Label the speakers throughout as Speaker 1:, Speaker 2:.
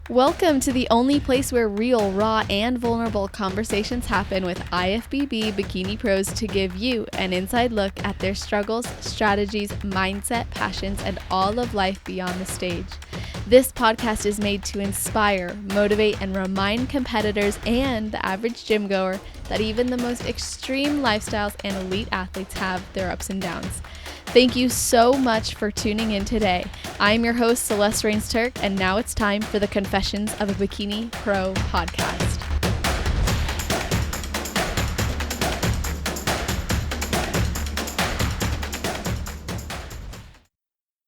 Speaker 1: Welcome to the only place where real, raw, and vulnerable conversations happen with IFBB Bikini Pros to give you an inside look at their struggles, strategies, mindset, passions, and all of life beyond the stage. This podcast is made to inspire, motivate, and remind competitors and the average gym goer that even the most extreme lifestyles and elite athletes have their ups and downs. Thank you so much for tuning in today. I'm your host, Celeste Rains Turk, and now it's time for the Confessions of a Bikini Pro podcast.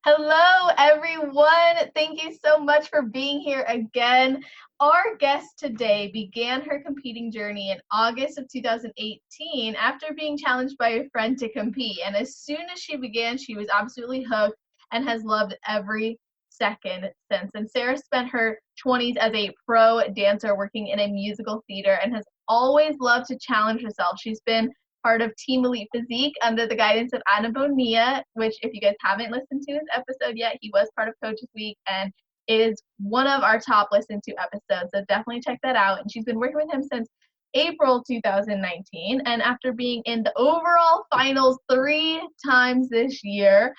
Speaker 1: Hello, everyone. Thank you so much for being here again. Our guest today began her competing journey in August of 2018 after being challenged by a friend to compete. And as soon as she began, she was absolutely hooked and has loved every second since. And Sarah spent her 20s as a pro dancer working in a musical theater and has always loved to challenge herself. She's been part of Team Elite Physique under the guidance of Adam Bonilla, which if you guys haven't listened to his episode yet, he was part of Coaches Week and is one of our top listened to episodes. So definitely check that out. And she's been working with him since April 2019. And after being in the overall finals 3 times this year,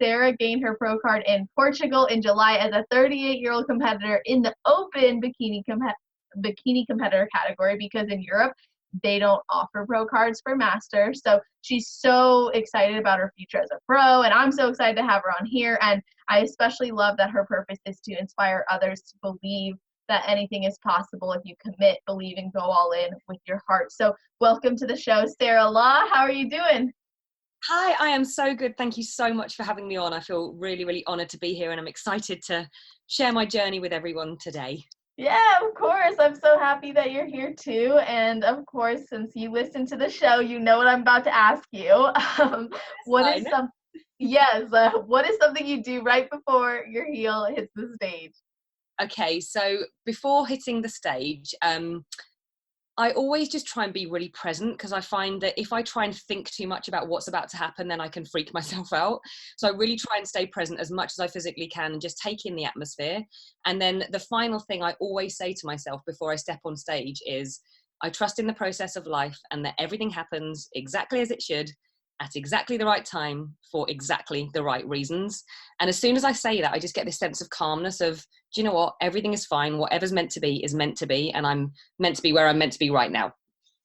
Speaker 1: Sarah gained her pro card in Portugal in July as a 38-year-old competitor in the open bikini competitor category because in Europe, they don't offer pro cards for master. So she's so excited about her future as a pro, and I'm so excited to have her on here. And I especially love that her purpose is to inspire others to believe that anything is possible if you commit, believe, and go all in with your heart. So welcome to the show, Sarah Law. How are you doing?
Speaker 2: Hi, I am so good. Thank you so much for having me on. I feel really, really honored to be here, and I'm excited to share my journey with everyone today.
Speaker 1: Yeah, of course. I'm so happy that you're here too. And of course, since you listen to the show, you know what I'm about to ask you. What is
Speaker 2: Fine.
Speaker 1: some Yes, what is something you do right before your heel hits the stage?
Speaker 2: Okay, so before hitting the stage, I always just try and be really present because I find that if I try and think too much about what's about to happen, then I can freak myself out. So I really try and stay present as much as I physically can and just take in the atmosphere. And then the final thing I always say to myself before I step on stage is, I trust in the process of life and that everything happens exactly as it should at exactly the right time for exactly the right reasons. And as soon as I say that, I just get this sense of calmness of, do you know what? Everything is fine. Whatever's meant to be is meant to be. And I'm meant to be where I'm meant to be right now.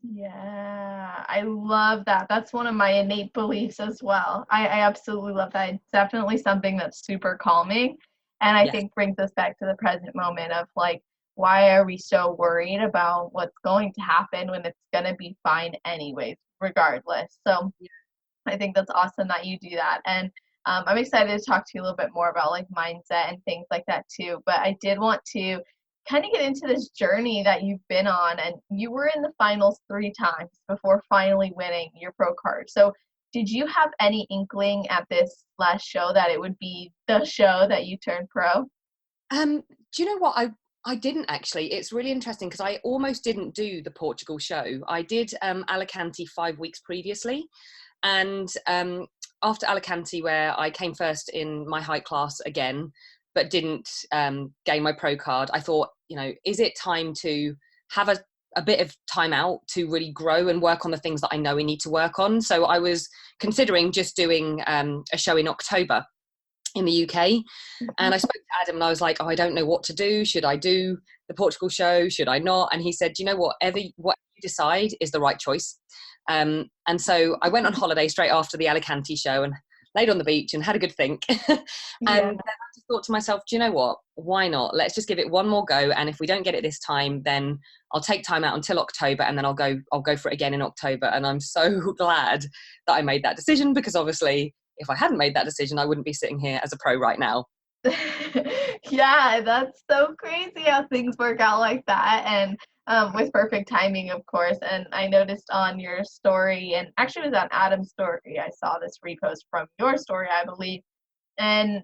Speaker 1: Yeah, I love that. That's one of my innate beliefs as well. I absolutely love that. It's definitely something that's super calming. And I
Speaker 2: Yes.
Speaker 1: think brings us back to the present moment of like, why are we so worried about what's going to happen when it's going to be fine anyways, regardless? So I think that's awesome that you do that. And I'm excited to talk to you a little bit more about like mindset and things like that too. But I did want to kind of get into this journey that you've been on. And you were in the finals 3 times before finally winning your pro card. So did you have any inkling at this last show that it would be the show that you turned pro?
Speaker 2: Do you know what? I didn't actually. It's really interesting because I almost didn't do the Portugal show. I did Alicante 5 weeks previously. And after Alicante, where I came first in my height class again, but didn't gain my pro card, I thought, is it time to have a bit of time out to really grow and work on the things that I know we need to work on? So I was considering just doing a show in October in the UK. And I spoke to Adam and I was like, oh, I don't know what to do. Should I do the Portugal show? Should I not? And he said, whatever you decide is the right choice. And so I went on holiday straight after the Alicante show and laid on the beach and had a good think. And
Speaker 1: Yeah.
Speaker 2: then I just thought to myself, do you know what? Why not? Let's just give it one more go. And if we don't get it this time, then I'll take time out until October and then I'll go for it again in October. And I'm so glad that I made that decision because obviously if I hadn't made that decision, I wouldn't be sitting here as a pro right now.
Speaker 1: Yeah, that's so crazy how things work out like that. And with perfect timing, of course. And I noticed on your story, and actually it was on Adam's story, I saw this repost from your story, I believe. And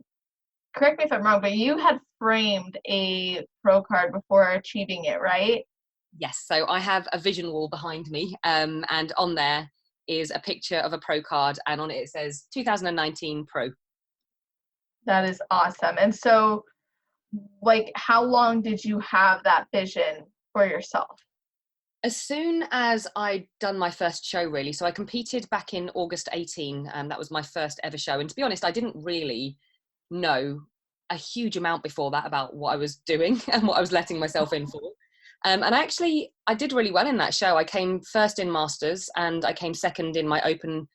Speaker 1: correct me if I'm wrong, but you had framed a pro card before achieving it, right?
Speaker 2: Yes, so I have a vision wall behind me, and on there is a picture of a pro card, and on it says 2019 Pro.
Speaker 1: That is awesome. And so like, how long did you have that vision for yourself?
Speaker 2: As soon as I'd done my first show, really. So I competed back in August 18, and that was my first ever show. And to be honest, I didn't really know a huge amount before that about what I was doing and what I was letting myself in for. And I did really well in that show. I came first in masters and I came second in my open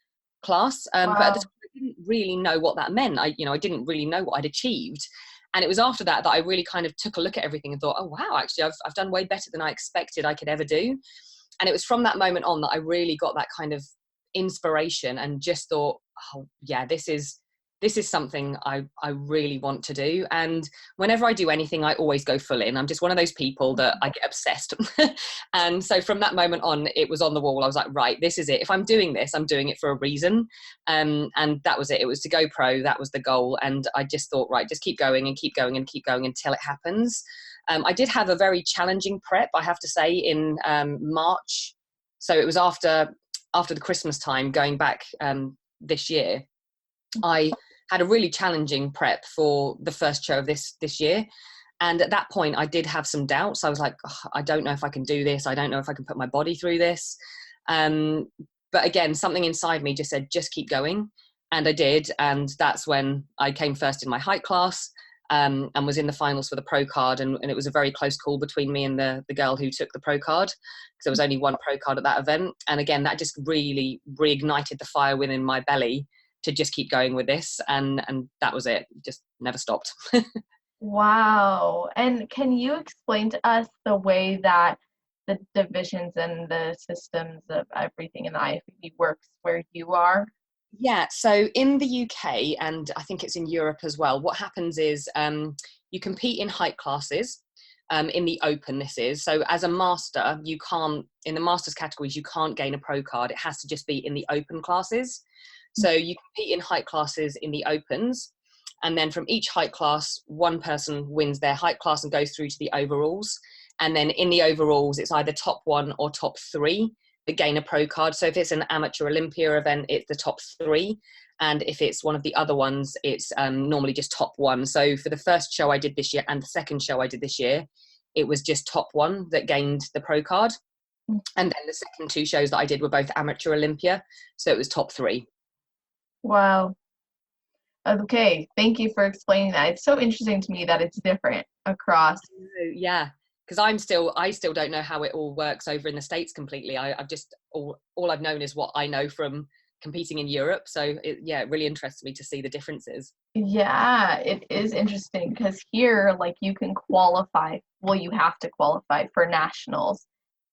Speaker 2: class. But at the
Speaker 1: Wow.
Speaker 2: time, I didn't really know what that meant. I didn't really know what I'd achieved. And it was after that that I really kind of took a look at everything and thought, oh wow, actually I've done way better than I expected I could ever do. And it was from that moment on that I really got that kind of inspiration and just thought, oh yeah, this is something I really want to do. And whenever I do anything, I always go full in. I'm just one of those people that I get obsessed. And so from that moment on, it was on the wall. I was like, right, this is it. If I'm doing this, I'm doing it for a reason. And that was it. It was to go pro. That was the goal. And I just thought, right, just keep going and keep going and keep going until it happens. I did have a very challenging prep, I have to say, in March. So it was after the Christmas time, going back this year. I had a really challenging prep for the first show of this year. And at that point, I did have some doubts. I was like, oh, I don't know if I can do this. I don't know if I can put my body through this. But again, something inside me just said, just keep going. And I did. And that's when I came first in my height class, and was in the finals for the pro card. And it was a very close call between me and the girl who took the pro card, because there was only one pro card at that event. And again, that just really reignited the fire within my belly to just keep going with this, and that was it. Just never stopped.
Speaker 1: Wow. And can you explain to us the way that the divisions and the systems of everything in the IFBB works where you are?
Speaker 2: Yeah, so in the UK, and I think it's in Europe as well, what happens is you compete in height classes. In the open, this is. So as a master, you can't, in the masters categories, you can't gain a pro card. It has to just be in the open classes. So you compete in height classes in the opens, and then from each height class, one person wins their height class and goes through to the overalls. And then in the overalls, it's either top one or top three that gain a pro card. So if it's an amateur Olympia event, it's the top three. And if it's one of the other ones, it's normally just top one. So for the first show I did this year and the second show I did this year, it was just top one that gained the pro card. And then the second two shows that I did were both amateur Olympia. So it was top three.
Speaker 1: Wow. Okay, thank you for explaining that. It's so interesting to me that it's different across.
Speaker 2: Yeah, because I still don't know how it all works over in the States completely. I've just all I've known is what I know from competing in Europe. So it really interests me to see the differences.
Speaker 1: Yeah, it is interesting because here, like, you can qualify. Well, you have to qualify for nationals.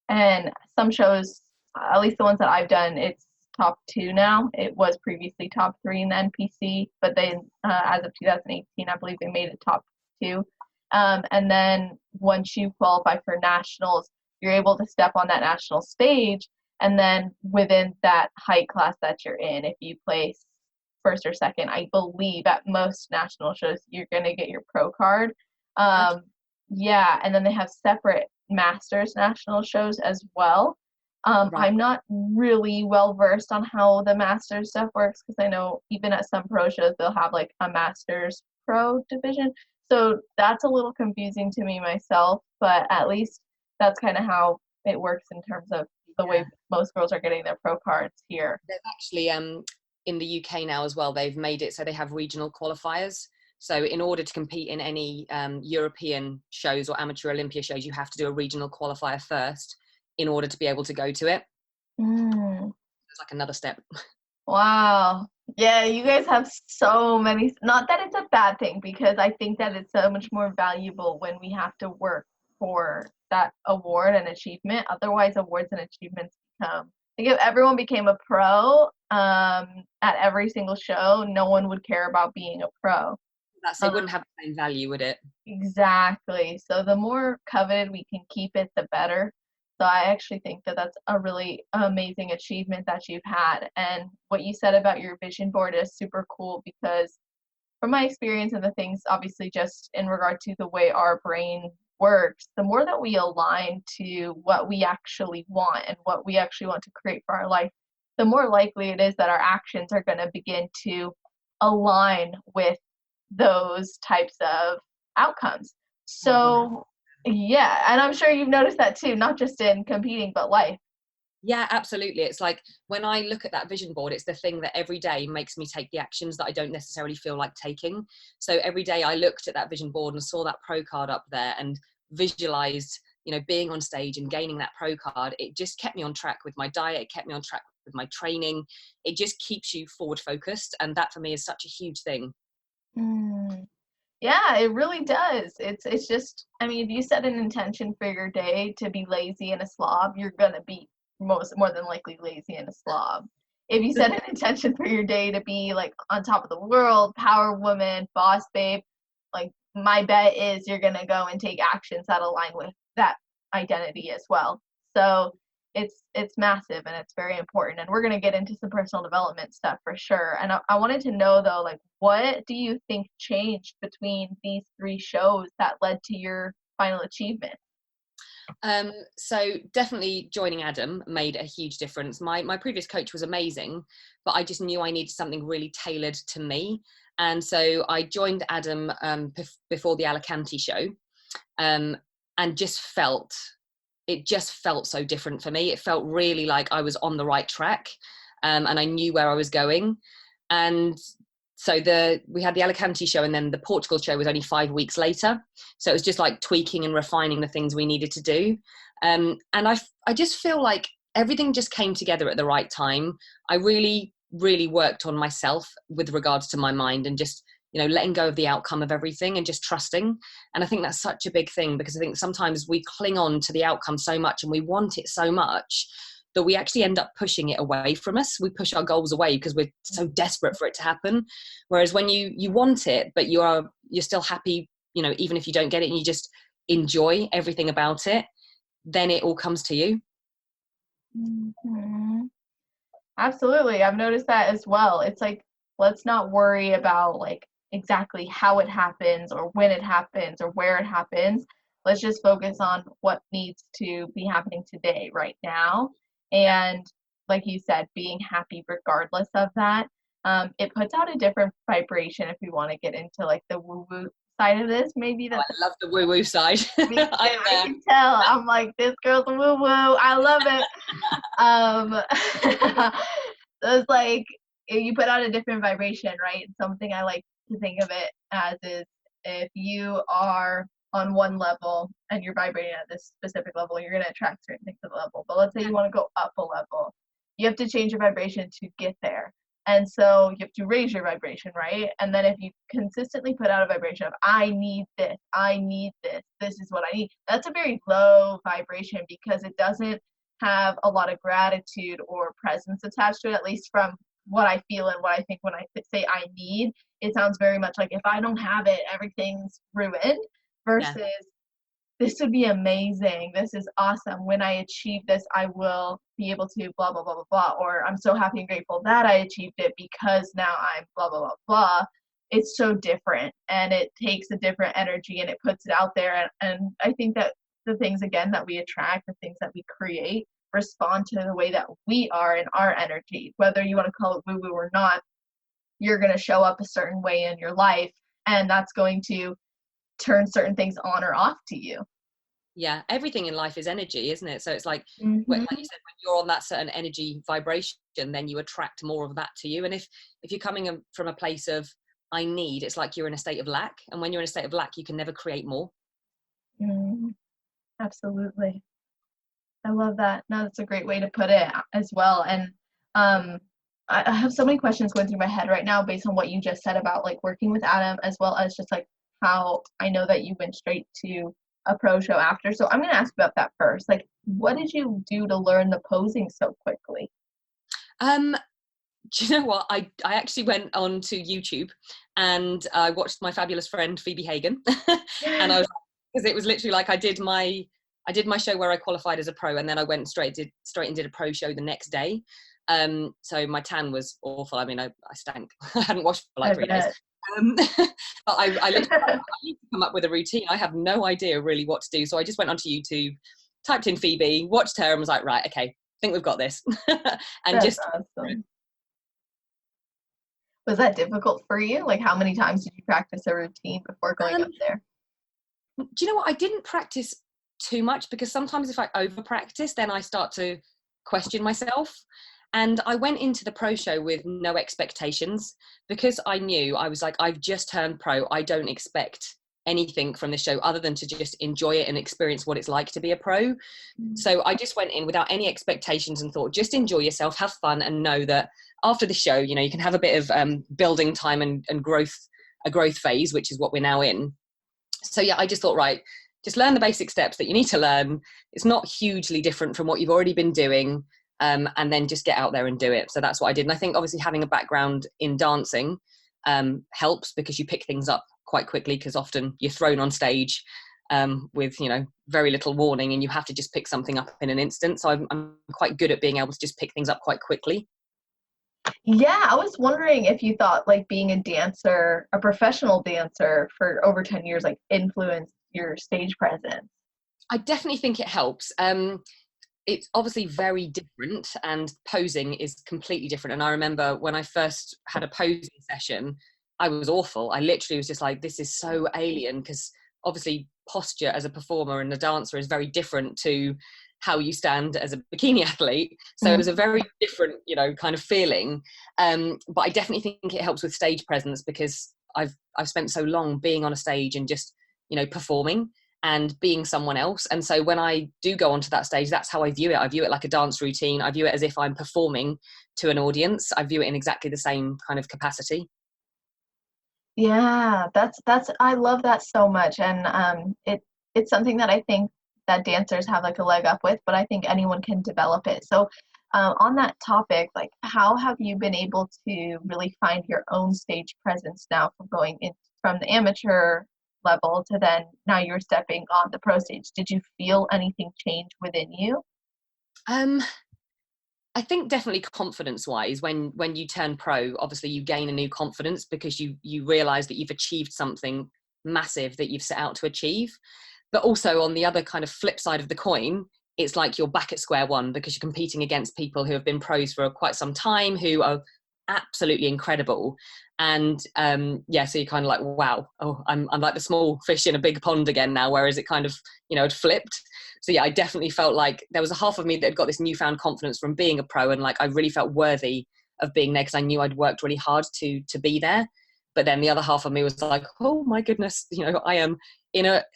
Speaker 1: And some shows, at least the ones that I've done, it's top two now. It was previously top three in the NPC, but then as of 2018, I believe they made it top two. And then once you qualify for nationals, you're able to step on that national stage. And then within that height class that you're in, if you place first or second, I believe at most national shows, you're going to get your pro card.
Speaker 2: Okay.
Speaker 1: Yeah, and then they have separate masters national shows as well.
Speaker 2: Right.
Speaker 1: I'm not really well versed on how the masters stuff works because I know even at some pro shows they'll have like a masters pro division. So that's a little confusing to me myself, but at least that's kind of how it works in terms of the way
Speaker 2: Yeah.
Speaker 1: most girls are getting their pro cards here.
Speaker 2: There's actually in the UK now as well, they've made it so they have regional qualifiers. So in order to compete in any European shows or amateur Olympia shows, you have to do a regional qualifier first in order to be able to go to it.
Speaker 1: Mm.
Speaker 2: It's like another step.
Speaker 1: Wow. Yeah, you guys have so many. Not that it's a bad thing, because I think that it's so much more valuable when we have to work for that award and achievement. Otherwise, awards and achievements become, like, if everyone became a pro at every single show, no one would care about being a pro.
Speaker 2: That's it.
Speaker 1: Um,
Speaker 2: Wouldn't have the same value, would it?
Speaker 1: Exactly. So the more coveted we can keep it, the better. So I actually think that that's a really amazing achievement that you've had. And what you said about your vision board is super cool because from my experience and the things, obviously, just in regard to the way our brain works, the more that we align to what we actually want and what we actually want to create for our life, the more likely it is that our actions are going to begin to align with those types of outcomes.
Speaker 2: Oh,
Speaker 1: So yeah, and I'm sure you've noticed that too, not just in competing, but life.
Speaker 2: yeah, absolutely. It's like when I look at that vision board, it's the thing that every day makes me take the actions that I don't necessarily feel like taking. So every day I looked at that vision board and saw that pro card up there and visualized, being on stage and gaining that pro card. It just kept me on track with my diet. It kept me on track with my training. It just keeps you forward focused. And that for me is such a huge thing.
Speaker 1: Mm. Yeah, it really does. It's just, I mean, if you set an intention for your day to be lazy and a slob, you're gonna be more than likely lazy and a slob. If you set an intention for your day to be like on top of the world, power woman, boss babe, like my bet is you're gonna go and take actions that align with that identity as well. So it's massive and it's very important. And we're gonna get into some personal development stuff for sure. And I wanted to know though, like what do you think changed between these three shows that led to your final achievement?
Speaker 2: So definitely joining Adam made a huge difference. My previous coach was amazing, but I just knew I needed something really tailored to me. And so I joined Adam before the Alicante show, and it just felt so different for me. It felt really like I was on the right track, and I knew where I was going. And so we had the Alicante show, and then the Portugal show was only 5 weeks later. So it was just like tweaking and refining the things we needed to do. And I just feel like everything just came together at the right time. I really, really worked on myself with regards to my mind and just, letting go of the outcome of everything and just trusting. And I think that's such a big thing, because I think sometimes we cling on to the outcome so much and we want it so much that we actually end up pushing it away from us. We push our goals away because we're so desperate for it to happen. Whereas when you want it, but you're still happy, even if you don't get it, and you just enjoy everything about it, then it all comes to you.
Speaker 1: Mm-hmm. Absolutely. I've noticed that as well. It's like, let's not worry about like exactly how it happens or when it happens or where it happens. Let's just focus on what needs to be happening today, right now. And like you said, being happy regardless of that. It puts out a different vibration if we want to get into like the woo woo side of this. Maybe
Speaker 2: Oh,
Speaker 1: that's
Speaker 2: I love the woo woo side.
Speaker 1: me too. I can tell. I'm like, this girl's a woo woo. I love it. Um, so it's like you put out a different vibration, right? Something I like to think of it as is if you are on one level and you're vibrating at this specific level, you're going to attract certain things to the level. But let's say you want to go up a level, you have to change your vibration to get there. And so you have to raise your vibration, right? And then if you consistently put out a vibration of, I need this, this is what I need, that's a very low vibration because it doesn't have a lot of gratitude or presence attached to it, at least from what I feel and what I think when I say I need. It sounds very much like if I don't have it, everything's ruined,
Speaker 2: Yeah.
Speaker 1: versus this would be amazing. This is awesome. When I achieve this, I will be able to blah, blah, blah, blah, blah. Or I'm so happy and grateful that I achieved it because now I'm blah, blah, blah, blah. It's so different and it takes a different energy and it puts it out there. And I think that the things, again, that we attract, the things that we create, respond to the way that we are in our energy. Whether you want to call it woo woo or not, you're going to show up a certain way in your life. And that's going to turn certain things on or off to you.
Speaker 2: Yeah, everything in life is energy, isn't it? So it's like, like
Speaker 1: Mm-hmm.
Speaker 2: you said, when you're on that certain energy vibration, then you attract more of that to you. And if you're coming from a place of I need, it's like you're in a state of lack. And when you're in a state of lack, you can never create more.
Speaker 1: Mm, absolutely. I love that. No, that's a great way to put it as well. And um, I have so many questions going through my head right now based on what you just said about like working with Adam, as well as just like how I know that you went straight to a pro show after. So I'm going to ask about that first. Like, what did you do to learn the posing so quickly?
Speaker 2: Um, do you know what? I actually went on to YouTube and I watched my fabulous friend Phoebe Hagen, and I was, because it was literally like I did my show where I qualified as a pro, and then I went straight and did a pro show the next day. So my tan was awful. I mean, I stank. I hadn't washed for like
Speaker 1: I
Speaker 2: 3 days.
Speaker 1: bet.
Speaker 2: But I literally I need to come up with a routine. I have no idea really what to do. So I just went onto YouTube, typed in Phoebe, watched her, and was like, right, okay, I think we've got this. And
Speaker 1: That's
Speaker 2: just
Speaker 1: awesome. Was that difficult for you? Like, how many times did you practice a routine before going
Speaker 2: um,
Speaker 1: up there?
Speaker 2: Do you know what? I didn't practice too much, because sometimes if I over practice, then I start to question myself. And I went into the pro show with no expectations, because I knew, I was like, I've just turned pro. I don't expect anything from the show other than to just enjoy it and experience what it's like to be a pro. So I just went in without any expectations and thought, just enjoy yourself, have fun, and know that after the show, you know, you can have a bit of building time and growth, a growth phase, which is what we're now in. So yeah, I just thought, right, just learn the basic steps that you need to learn. It's not hugely different from what you've already been doing. And then just get out there and do it. So that's what I did. And I think obviously having a background in dancing helps, because you pick things up quite quickly, because often you're thrown on stage with, you know, very little warning, and you have to just pick something up in an instant. So I'm quite good at being able to just pick things up quite quickly.
Speaker 1: Yeah, I was wondering if you thought like being a dancer, a professional dancer for over 10 years, like influenced your stage presence.
Speaker 2: I definitely think it helps. It's obviously very different, and posing is completely different. And I remember when I first had a posing session, I was awful. I literally was just like, this is so alien, because obviously posture as a performer and a dancer is very different to how you stand as a bikini athlete. So it was a very different, you know, kind of feeling. But I definitely think it helps with stage presence, because I've spent so long being on a stage and just, you know, performing and being someone else. And so when I do go onto that stage, that's how I view it. I view it like a dance routine. I view it as if I'm performing to an audience. I view it in exactly the same kind of capacity.
Speaker 1: Yeah, that's I love that so much, and it's something that I think that dancers have like a leg up with, but I think anyone can develop it. So, on that topic, like how have you been able to really find your own stage presence now from going in from the amateur level to then now you're stepping on the pro stage? Did you feel anything change within you?
Speaker 2: Um, I think definitely confidence wise, when you turn pro, obviously you gain a new confidence, because you realize that you've achieved something massive that you've set out to achieve. But also on the other kind of flip side of the coin, it's like you're back at square one, because you're competing against people who have been pros for quite some time, who are absolutely incredible. And yeah, so you're kind of like, wow, oh, I'm like the small fish in a big pond again now, whereas it kind of, you know, had flipped. So yeah, I definitely felt like there was a half of me that had got this newfound confidence from being a pro, and like I really felt worthy of being there, because I knew I'd worked really hard to be there. But then the other half of me was like, oh my goodness, you know, I am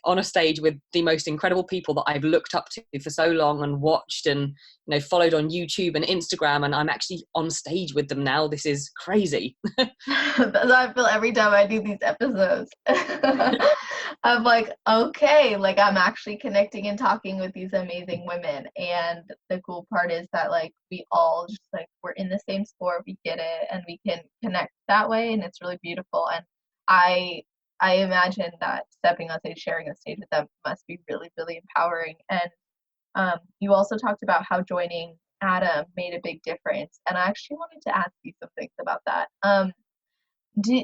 Speaker 2: on a stage with the most incredible people that I've looked up to for so long and watched and, you know, followed on YouTube and Instagram, and I'm actually on stage with them now. This is crazy.
Speaker 1: That's how I feel every time I do these episodes. I'm like, okay, like I'm actually connecting and talking with these amazing women. And the cool part is that like we all just like we're in the same sport, we get it, and we can connect that way, and it's really beautiful. And I I imagine that stepping on stage, sharing a stage with them must be really, really empowering. And you also talked about how joining Adam made a big difference, and I actually wanted to ask you some things about that.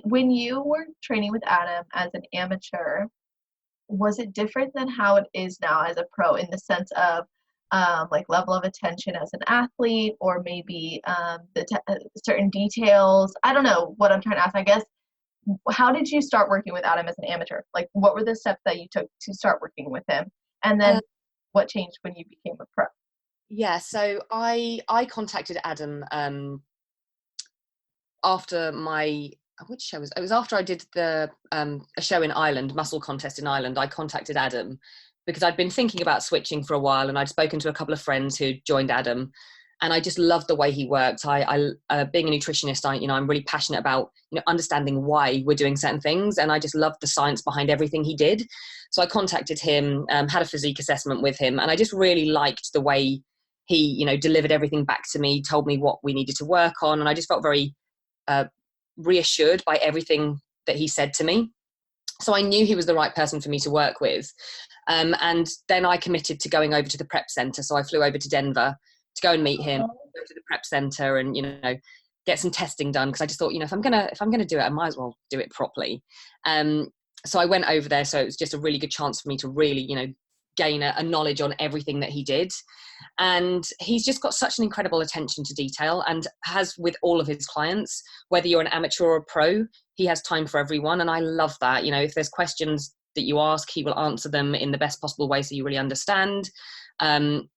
Speaker 1: When you were training with Adam as an amateur, was it different than how it is now as a pro in the sense of like level of attention as an athlete, or maybe certain details? I don't know what I'm trying to ask. I guess, how did you start working with Adam as an amateur? Like, what were the steps that you took to start working with him? And then what changed when you became a pro?
Speaker 2: Yeah, so I contacted Adam after my, which show was it? Was after I did the a show in Ireland, muscle contest in Ireland. I contacted Adam because I'd been thinking about switching for a while, and I'd spoken to a couple of friends who joined Adam, and I just loved the way he worked. I being a nutritionist, I'm really passionate about, understanding why we're doing certain things, and I just loved the science behind everything he did. So I contacted him, had a physique assessment with him, and I just really liked the way he, delivered everything back to me, told me what we needed to work on, and I just felt very reassured by everything that he said to me. So I knew he was the right person for me to work with. And then I committed to going over to the prep center. So I flew over to Denver to go and meet him, go to the prep center and, get some testing done. Cause I just thought, if I'm going to do it, I might as well do it properly. So I went over there. So it was just a really good chance for me to really, gain a knowledge on everything that he did. And he's just got such an incredible attention to detail, and has with all of his clients, whether you're an amateur or a pro, he has time for everyone. And I love that. If there's questions that you ask, he will answer them in the best possible way so you really understand.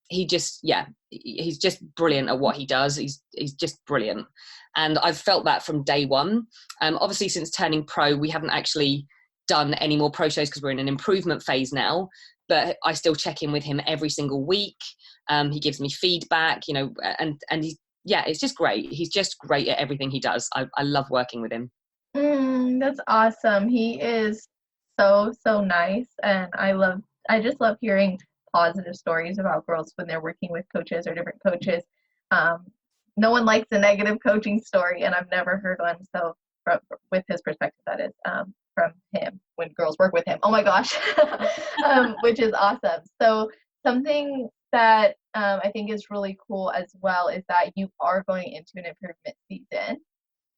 Speaker 2: He's just brilliant at what he does. He's just brilliant. And I've felt that from day one. Obviously, since turning pro, we haven't actually done any more pro shows because we're in an improvement phase now, but I still check in with him every single week. He gives me feedback, and it's just great. He's just great at everything he does. I love working with him.
Speaker 1: That's awesome. He is so nice, and I just love hearing positive stories about girls when they're working with coaches or different coaches. No one likes a negative coaching story, and I've never heard one. So, with his perspective, that is from him when girls work with him. Oh my gosh, which is awesome. So, something that I think is really cool as well is that you are going into an improvement season.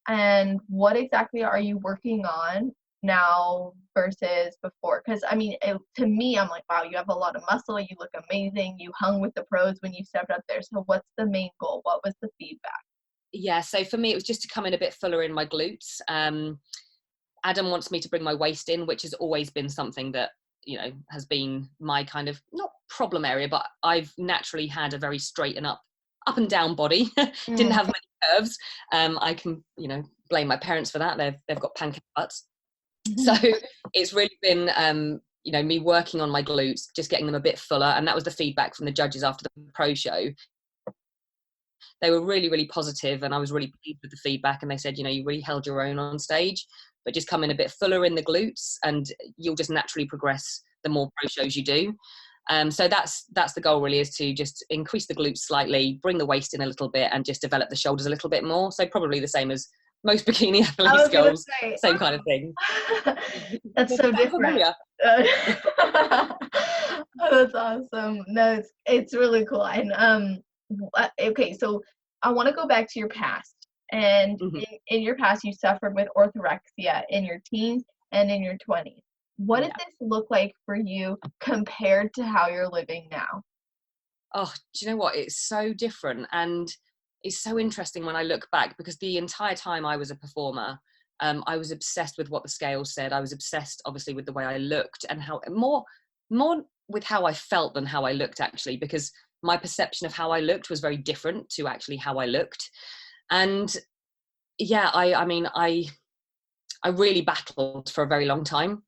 Speaker 1: And what exactly are you working on now versus before? Because to me, I'm like, wow, you have a lot of muscle. You look amazing. You hung with the pros when you stepped up there. So what's the main goal? What was the feedback?
Speaker 2: Yeah, so for me, it was just to come in a bit fuller in my glutes. Adam wants me to bring my waist in, which has always been something that, has been my kind of, not problem area, but I've naturally had a very straight and up and down body. Didn't have many curves. I can, blame my parents for that. They've got pancake butts. So it's really been, me working on my glutes, just getting them a bit fuller. And that was the feedback from the judges after the pro show. They were really, really positive, and I was really pleased with the feedback. And they said, you really held your own on stage, but just come in a bit fuller in the glutes and you'll just naturally progress the more pro shows you do. So that's the goal really, is to just increase the glutes slightly, bring the waist in a little bit, and just develop the shoulders a little bit more. So probably the same as most bikini athletes goals, same kind of thing.
Speaker 1: That's so different. Oh, that's awesome. No, it's really cool. And okay, so I want to go back to your past. And in your past, you suffered with orthorexia in your teens and in your 20s. What does this look like for you compared to how you're living now?
Speaker 2: Oh, do you know what? It's so different. And it's so interesting when I look back, because the entire time I was a performer, I was obsessed with what the scales said. I was obsessed, obviously, with the way I looked, and how more with how I felt than how I looked, actually, because my perception of how I looked was very different to actually how I looked. And yeah, I really battled for a very long time,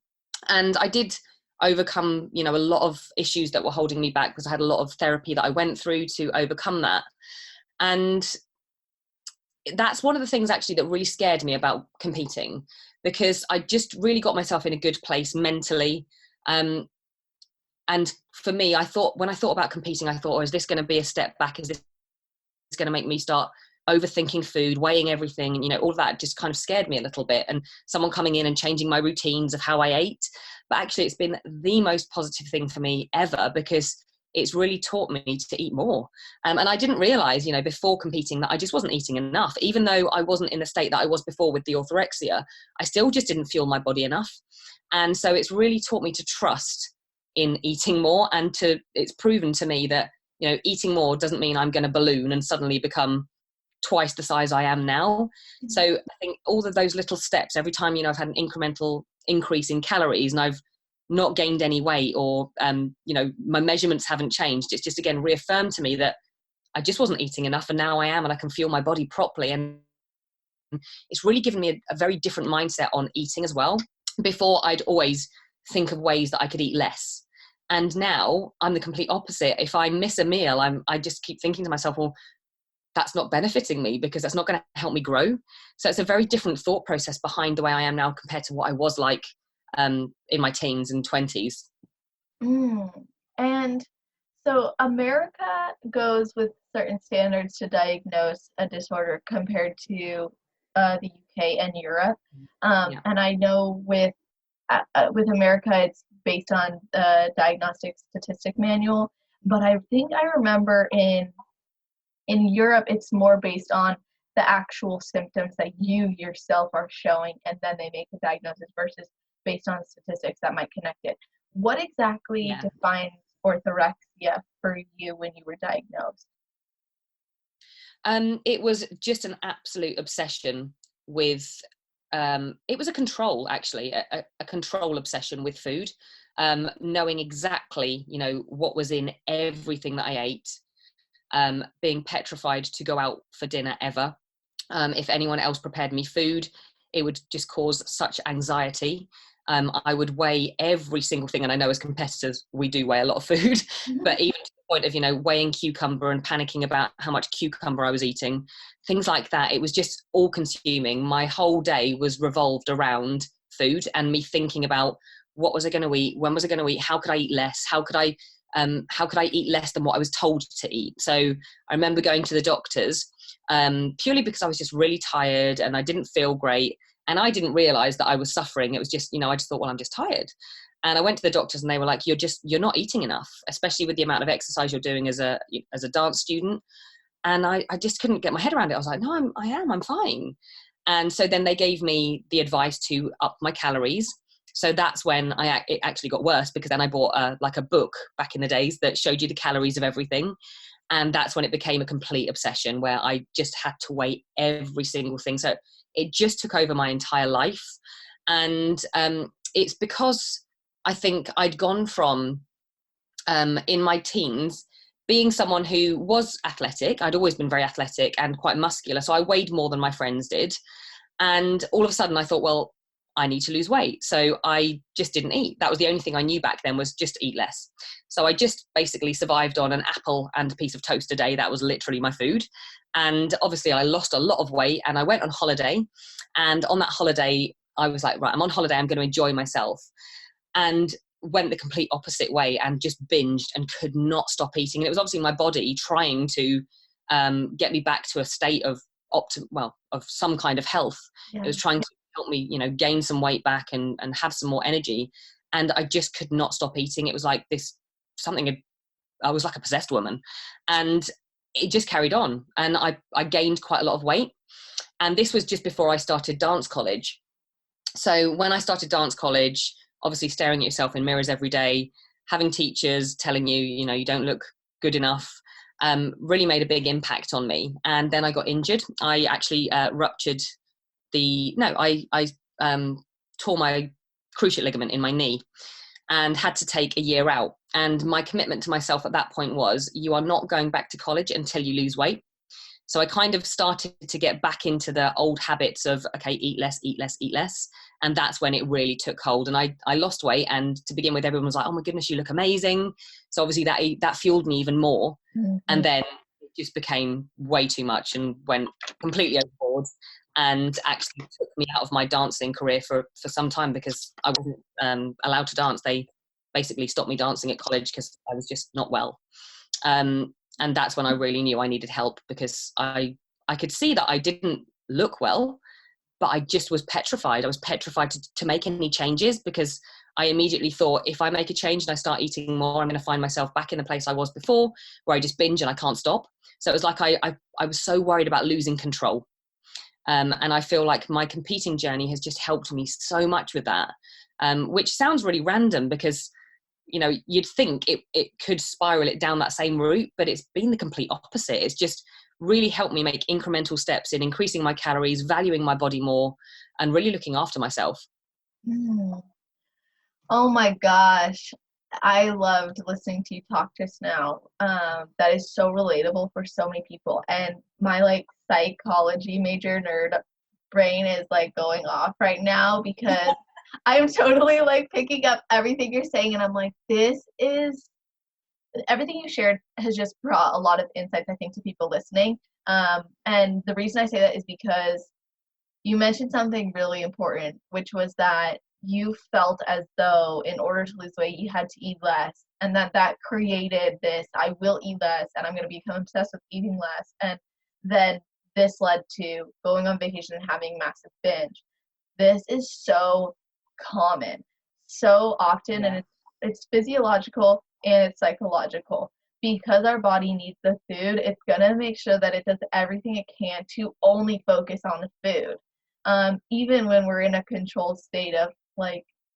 Speaker 2: and I did overcome, a lot of issues that were holding me back, because I had a lot of therapy that I went through to overcome that. And that's one of the things actually that really scared me about competing, because I just really got myself in a good place mentally. And for me, when I thought about competing, I thought, is this going to be a step back? Is this going to make me start overthinking food, weighing everything? And, all of that just kind of scared me a little bit. And someone coming in and changing my routines of how I ate. But actually, it's been the most positive thing for me ever, because it's really taught me to eat more. And I didn't realize, before competing, that I just wasn't eating enough. Even though I wasn't in the state that I was before with the orthorexia, I still just didn't fuel my body enough. And so it's really taught me to trust in eating more. And it's proven to me that, eating more doesn't mean I'm going to balloon and suddenly become twice the size I am now. So I think all of those little steps, every time, I've had an incremental increase in calories and I've not gained any weight, or my measurements haven't changed, it's just again reaffirmed to me that I just wasn't eating enough, and now I am, and I can feel my body properly. And it's really given me a very different mindset on eating as well. Before, I'd always think of ways that I could eat less, and now I'm the complete opposite. If I miss a meal, I just keep thinking to myself, well, that's not benefiting me, because that's not going to help me grow. So it's a very different thought process behind the way I am now compared to what I was like in my teens and 20s.
Speaker 1: And so America goes with certain standards to diagnose a disorder compared to the UK and Europe. And I know with America, it's based on the Diagnostic Statistic Manual, but I think I remember in Europe, it's more based on the actual symptoms that you yourself are showing, and then they make a diagnosis, versus based on statistics that might connect it. What exactly defines orthorexia for you when you were diagnosed?
Speaker 2: It was just an absolute obsession with it was a control, actually, a control obsession with food, knowing exactly, you know, what was in everything that I ate, being petrified to go out for dinner ever. If anyone else prepared me food, it would just cause such anxiety. I would weigh every single thing, and I know as competitors we do weigh a lot of food, but even to the point of, you know, weighing cucumber and panicking about how much cucumber I was eating, things like that. It was just all consuming. My whole day was revolved around food and me thinking about what was I going to eat, when was I going to eat, how could I eat less, how could I eat less than what I was told to eat. So I remember going to the doctors, purely because I was just really tired and I didn't feel great. And I didn't realize that I was suffering. It was just, you know, I just thought, well, I'm just tired. And I went to the doctors and they were like, you're not eating enough, especially with the amount of exercise you're doing as a dance student. And I just couldn't get my head around it. I was like, no, I'm fine. And so then they gave me the advice to up my calories. So that's when it actually got worse, because then I bought a book back in the days that showed you the calories of everything. And that's when it became a complete obsession, where I just had to weigh every single thing. So it just took over my entire life. And it's because I think I'd gone from, in my teens, being someone who was athletic. I'd always been very athletic and quite muscular. So I weighed more than my friends did. And all of a sudden I thought, well, I need to lose weight. So I just didn't eat. That was the only thing I knew back then, was just eat less. So I just basically survived on an apple and a piece of toast a day. That was literally my food. And obviously I lost a lot of weight and I went on holiday. And on that holiday, I was like, right, I'm on holiday, I'm going to enjoy myself. And went the complete opposite way and just binged and could not stop eating. And it was obviously my body trying to get me back to a state of of some kind of health.
Speaker 1: Yeah.
Speaker 2: It was trying to help me, you know, gain some weight back and have some more energy. And I just could not stop eating. It was like I was like a possessed woman. And it just carried on. And I gained quite a lot of weight. And this was just before I started dance college. So when I started dance college, obviously staring at yourself in mirrors every day, having teachers telling you, you know, you don't look good enough, really made a big impact on me. And then I got injured. I actually ruptured I tore my cruciate ligament in my knee and had to take a year out. And my commitment to myself at that point was, you are not going back to college until you lose weight. So I kind of started to get back into the old habits of, okay, eat less, eat less, eat less. And that's when it really took hold. And I lost weight. And to begin with, everyone was like, oh my goodness, you look amazing. So obviously that fueled me even more. Mm-hmm. And then it just became way too much and went completely overboard, and actually took me out of my dancing career for some time, because I wasn't allowed to dance. They basically stopped me dancing at college because I was just not well. And that's when I really knew I needed help, because I could see that I didn't look well, but I just was petrified. I was petrified to make any changes, because I immediately thought, if I make a change and I start eating more, I'm going to find myself back in the place I was before, where I just binge and I can't stop. So it was like I was so worried about losing control. And I feel like my competing journey has just helped me so much with that, which sounds really random, because you know, you'd think it could spiral it down that same route, but it's been the complete opposite. It's just really helped me make incremental steps in increasing my calories, valuing my body more, and really looking after myself.
Speaker 1: Oh my gosh. I loved listening to you talk just now. That is so relatable for so many people. And my psychology major nerd brain is going off right now, because I'm totally picking up everything you're saying, and I'm like, everything you shared has just brought a lot of insights, I think, to people listening. And the reason I say that is because you mentioned something really important, which was that you felt as though in order to lose weight, you had to eat less, and that created this, I will eat less, and I'm going to become obsessed with eating less. And then this led to going on vacation and having massive binge. This is so common, so often, and it's physiological and it's psychological. Because our body needs the food, it's gonna make sure that it does everything it can to only focus on the food. Even when we're in a controlled state of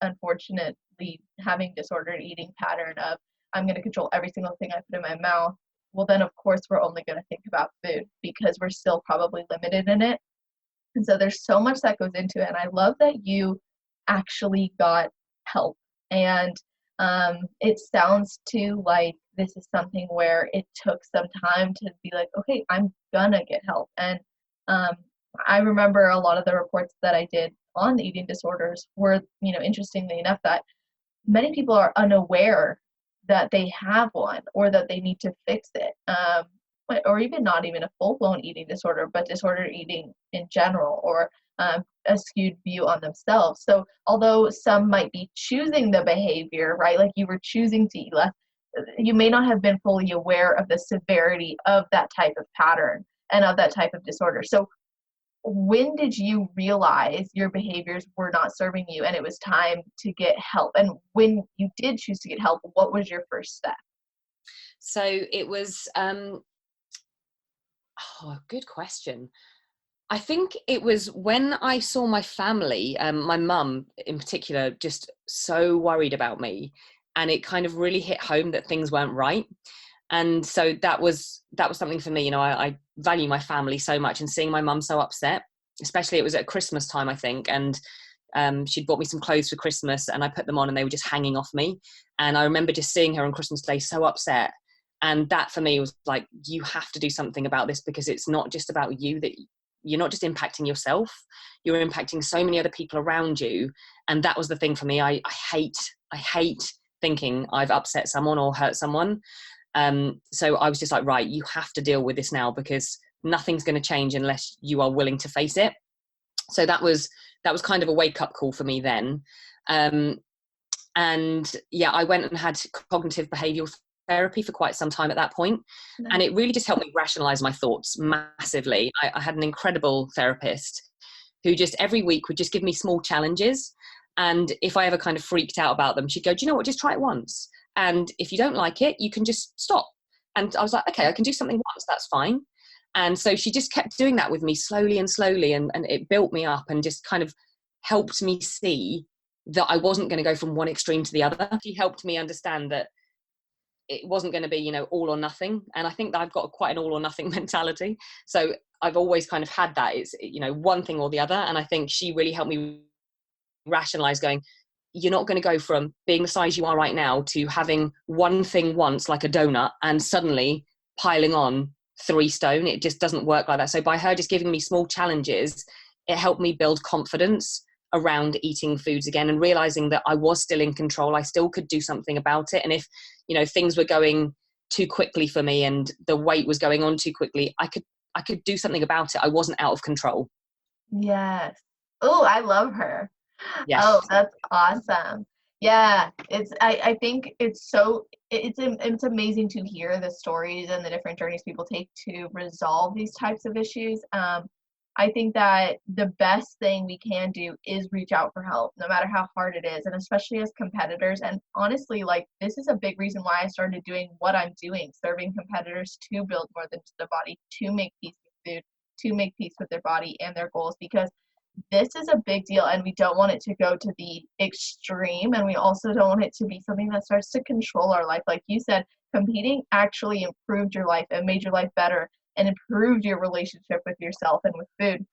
Speaker 1: unfortunately having disordered eating pattern of, I'm gonna control every single thing I put in my mouth. Well, then of course we're only gonna think about food, because we're still probably limited in it. And so there's so much that goes into it. And I love that you actually got help. And it sounds too like this is something where it took some time to be like, okay, I'm gonna get help. And um, I remember a lot of the reports that I did on eating disorders were, interestingly enough, that many people are unaware that they have one or that they need to fix it. Or even not even a full-blown eating disorder, but disordered eating in general, or a skewed view on themselves. So although some might be choosing the behavior, right, like you were choosing to eat less, you may not have been fully aware of the severity of that type of pattern and of that type of disorder. So when did you realize your behaviors were not serving you and it was time to get help? And when you did choose to get help, what was your first step?
Speaker 2: So it was, good question. I think it was when I saw my family, my mum in particular, just so worried about me, and it kind of really hit home that things weren't right. And so that was something for me. I value my family so much, and seeing my mum so upset, especially it was at Christmas time, I think, and she'd bought me some clothes for Christmas, and I put them on, and they were just hanging off me. And I remember just seeing her on Christmas Day so upset. And that for me was like, you have to do something about this, because it's not just about you, that you're not just impacting yourself, you're impacting so many other people around you. And that was the thing for me. I hate thinking I've upset someone or hurt someone. So I was just like, right, you have to deal with this now, because nothing's going to change unless you are willing to face it. So that was kind of a wake up call for me then. And yeah, I went and had cognitive behavioral therapy for quite some time at that point.
Speaker 1: Nice.
Speaker 2: And it really just helped me rationalize my thoughts massively. I had an incredible therapist who just every week would just give me small challenges. And if I ever kind of freaked out about them, she'd go, do you know what, just try it once. And if you don't like it, you can just stop. And I was like, okay, I can do something once, that's fine. And so she just kept doing that with me slowly and slowly. And it built me up and just kind of helped me see that I wasn't going to go from one extreme to the other. She helped me understand that it wasn't going to be, all or nothing. And I think that I've got quite an all or nothing mentality. So I've always kind of had that. It's, one thing or the other. And I think she really helped me rationalize going, you're not going to go from being the size you are right now to having one thing once, like a donut, and suddenly piling on 3 stone. It just doesn't work like that. So by her just giving me small challenges, it helped me build confidence around eating foods again, and realizing that I was still in control. I still could do something about it. And if, things were going too quickly for me and the weight was going on too quickly, I could do something about it. I wasn't out of control.
Speaker 1: Yes. Oh, I love her.
Speaker 2: Yes.
Speaker 1: Oh, that's awesome. Yeah, I think it's amazing to hear the stories and the different journeys people take to resolve these types of issues. I think that the best thing we can do is reach out for help, no matter how hard it is, and especially as competitors. And honestly, like, this is a big reason why I started doing what I'm doing, serving competitors to build more than just their body, to make peace with food, to make peace with their body and their goals, because this is a big deal and we don't want it to go to the extreme, and we also don't want it to be something that starts to control our life. Like you said, competing actually improved your life and made your life better and improved your relationship with yourself and with food.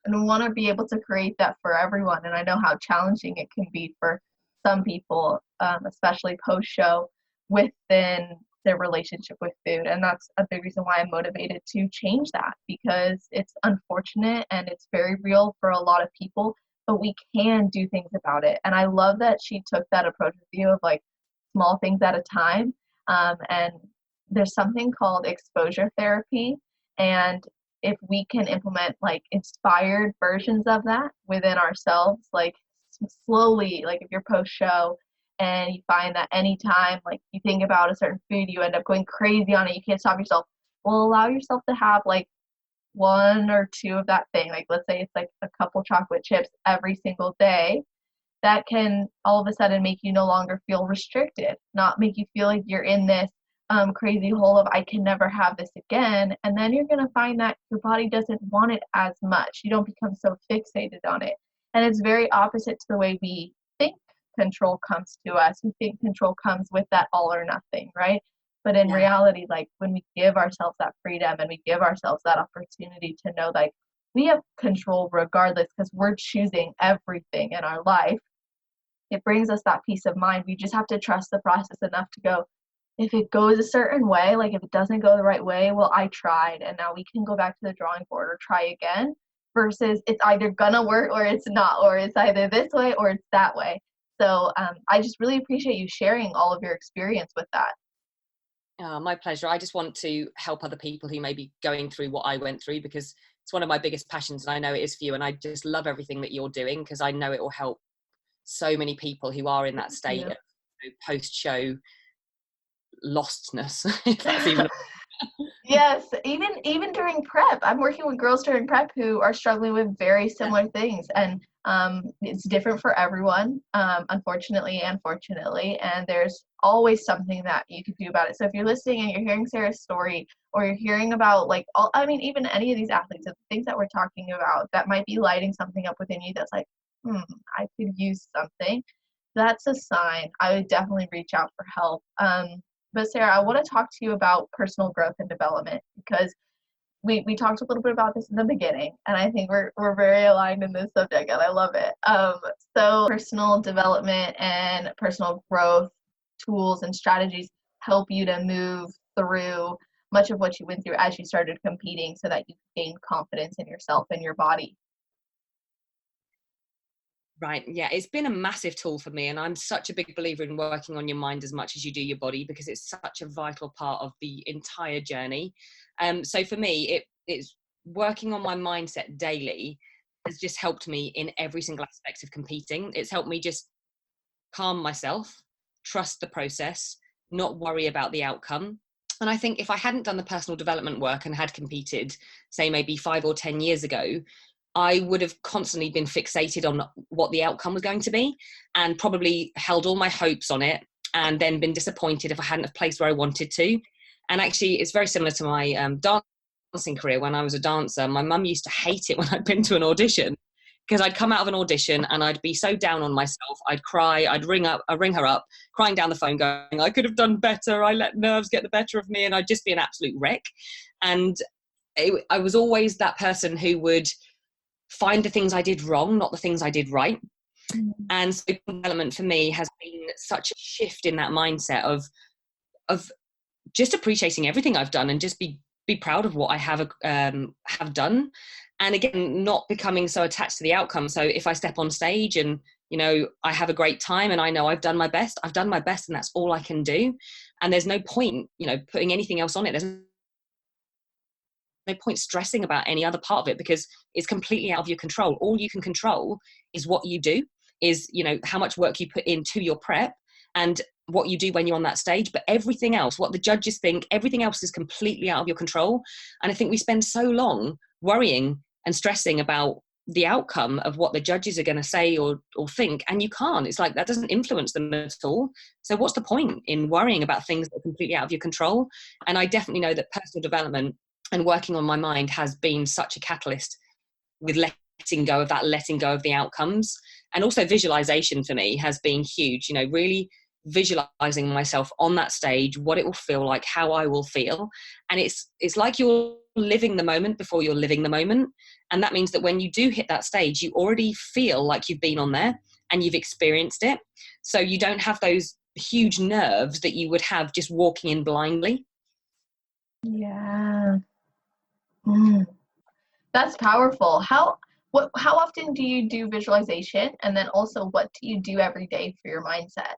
Speaker 1: And we want to be able to create that for everyone. And I know how challenging it can be for some people, especially post show, within their relationship with food. And that's a big reason why I'm motivated to change that, because it's unfortunate and it's very real for a lot of people, but we can do things about it. And I love that she took that approach with you of like small things at a time. And there's something called exposure therapy. And if we can implement like inspired versions of that within ourselves, like slowly, like if you're post show and you find that anytime like you think about a certain food, you end up going crazy on it, you can't stop yourself. Well, allow yourself to have like 1 or 2 of that thing. Like let's say it's like a couple chocolate chips every single day. That can all of a sudden make you no longer feel restricted, not make you feel like you're in this crazy hole of I can never have this again. And then you're going to find that your body doesn't want it as much. You don't become so fixated on it. And it's very opposite to the way we think control comes to us. We think control comes with that all or nothing, right? But in
Speaker 2: Yeah.
Speaker 1: reality, like when we give ourselves that freedom and we give ourselves that opportunity to know like we have control regardless because we're choosing everything in our life. It brings us that peace of mind. We just have to trust the process enough to go, if it goes a certain way, like if it doesn't go the right way, well, I tried and now we can go back to the drawing board or try again, versus it's either gonna work or it's not, or it's either this way or it's that way. So I just really appreciate you sharing all of your experience with that.
Speaker 2: My pleasure. I just want to help other people who may be going through what I went through, because it's one of my biggest passions, and I know it is for you. And I just love everything that you're doing, because I know it will help so many people who are in that state of post-show lostness, if that's even.
Speaker 1: Yes, even during prep, I'm working with girls during prep who are struggling with very similar things, and it's different for everyone, unfortunately and fortunately, and there's always something that you could do about it. So if you're listening and you're hearing Sarah's story, or you're hearing about like all, I mean, even any of these athletes, the things that we're talking about that might be lighting something up within you that's like, I could use something. That's a sign. I would definitely reach out for help. But Sarah, I want to talk to you about personal growth and development, because we talked a little bit about this in the beginning, and I think we're very aligned in this subject, and I love it. So personal development and personal growth tools and strategies help you to move through much of what you went through as you started competing, so that you gain confidence in yourself and your body.
Speaker 2: Right. Yeah, it's been a massive tool for me. And I'm such a big believer in working on your mind as much as you do your body, because it's such a vital part of the entire journey. So for me, it's working on my mindset daily has just helped me in every single aspect of competing. It's helped me just calm myself, trust the process, not worry about the outcome. And I think if I hadn't done the personal development work and had competed, say maybe 5 or 10 years ago, I would have constantly been fixated on what the outcome was going to be, and probably held all my hopes on it, and then been disappointed if I hadn't have placed where I wanted to. And actually, it's very similar to my dancing career. When I was a dancer, my mum used to hate it when I'd been to an audition, because I'd come out of an audition and I'd be so down on myself. I'd cry, I'd ring her up, crying down the phone, going, I could have done better. I let nerves get the better of me, and I'd just be an absolute wreck. And I was always that person who would find the things I did wrong, not the things I did right. And so development for me has been such a shift in that mindset of just appreciating everything I've done, and just be proud of what I have done. And again, not becoming so attached to the outcome. So if I step on stage and, I have a great time and I know I've done my best, and that's all I can do. And there's no point, putting anything else on it. There's no point stressing about any other part of it, because it's completely out of your control. All you can control is what you do, is, how much work you put into your prep and what you do when you're on that stage. But everything else, what the judges think, everything else is completely out of your control. And I think we spend so long worrying and stressing about the outcome of what the judges are going to say or think, and you can't. It's like that doesn't influence them at all. So what's the point in worrying about things that are completely out of your control? And I definitely know that personal development and working on my mind has been such a catalyst with letting go of the outcomes. And also visualization for me has been huge, really visualizing myself on that stage, what it will feel like, how I will feel. And it's like you're living the moment before you're living the moment. And that means that when you do hit that stage, you already feel like you've been on there and you've experienced it. So you don't have those huge nerves that you would have just walking in blindly.
Speaker 1: Yeah. That's powerful. How often do you do visualization? And then also, what do you do every day for your mindset?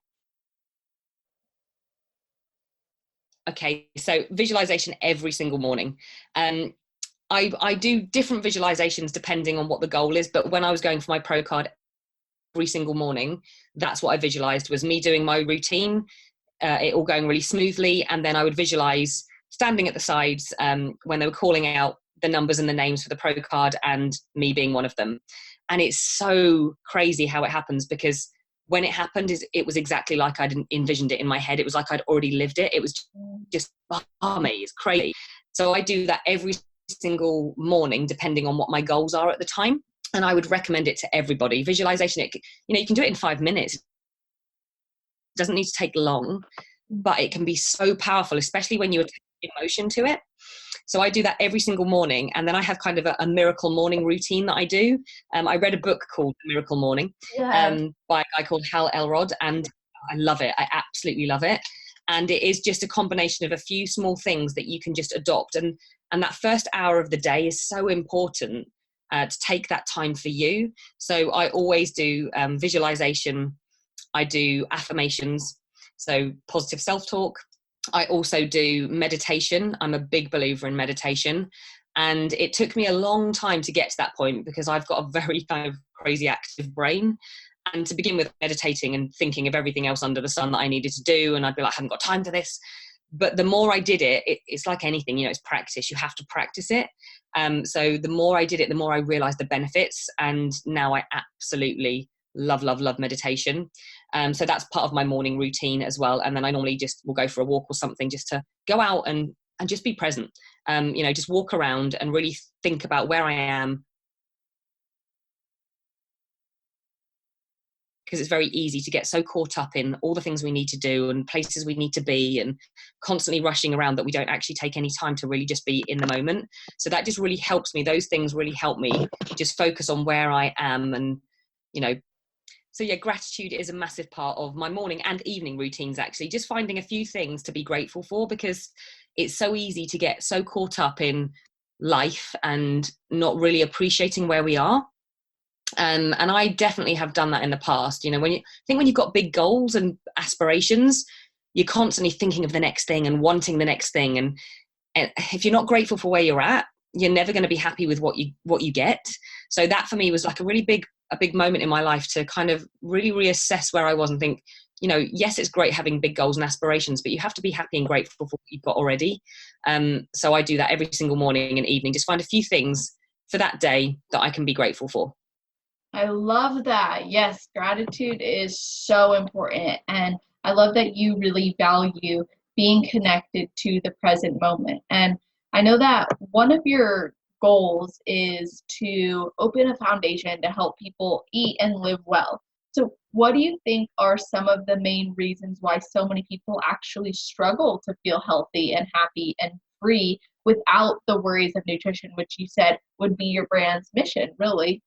Speaker 2: Okay, so visualization every single morning. I do different visualizations depending on what the goal is, but when I was going for my pro card every single morning, that's what I visualized, was me doing my routine, it all going really smoothly, and then I would visualize standing at the sides when they were calling out the numbers and the names for the pro card, and me being one of them. And it's so crazy how it happens, because when it happened, it was exactly like I'd envisioned it in my head. It was like I'd already lived it. It was just balmy. It's crazy. So I do that every single morning, depending on what my goals are at the time. And I would recommend it to everybody. Visualization, you can do it in 5 minutes. It doesn't need to take long, but it can be so powerful, especially when you attach emotion to it. So I do that every single morning. And then I have kind of a miracle morning routine that I do. I read a book called The Miracle Morning
Speaker 1: Yeah.
Speaker 2: by a guy called Hal Elrod, and I love it. I absolutely love it. And it is just a combination of a few small things that you can just adopt. And that first hour of the day is so important to take that time for you. So I always do visualization. I do affirmations, so positive self-talk. I also do meditation. I'm a big believer in meditation. And it took me a long time to get to that point because I've got a very kind of crazy active brain. And to begin with, meditating and thinking of everything else under the sun that I needed to do, and I'd be like, I haven't got time for this. But the more I did it, it's like anything, it's practice. You have to practice it. So the more I did it, the more I realized the benefits. And now I absolutely love meditation. So that's part of my morning routine as well. And then I normally just will go for a walk or something just to go out and just be present. Just walk around and really think about where I am. Because it's very easy to get so caught up in all the things we need to do and places we need to be and constantly rushing around that we don't actually take any time to really just be in the moment. So that just really helps me. Those things really help me just focus on where I am. And, so yeah, gratitude is a massive part of my morning and evening routines, actually, just finding a few things to be grateful for, because it's so easy to get so caught up in life and not really appreciating where we are. And I definitely have done that in the past. When you've got big goals and aspirations, you're constantly thinking of the next thing and wanting the next thing. And if you're not grateful for where you're at, you're never going to be happy with what you get. So that for me was like a big moment in my life to kind of really reassess where I was and think, yes, it's great having big goals and aspirations, but you have to be happy and grateful for what you've got already. So I do that every single morning and evening, just find a few things for that day that I can be grateful for.
Speaker 1: I love that. Yes, gratitude is so important. And I love that you really value being connected to the present moment. And I know that one of your goals is to open a foundation to help people eat and live well. So, what do you think are some of the main reasons why so many people actually struggle to feel healthy and happy and free without the worries of nutrition, which you said would be your brand's mission, really?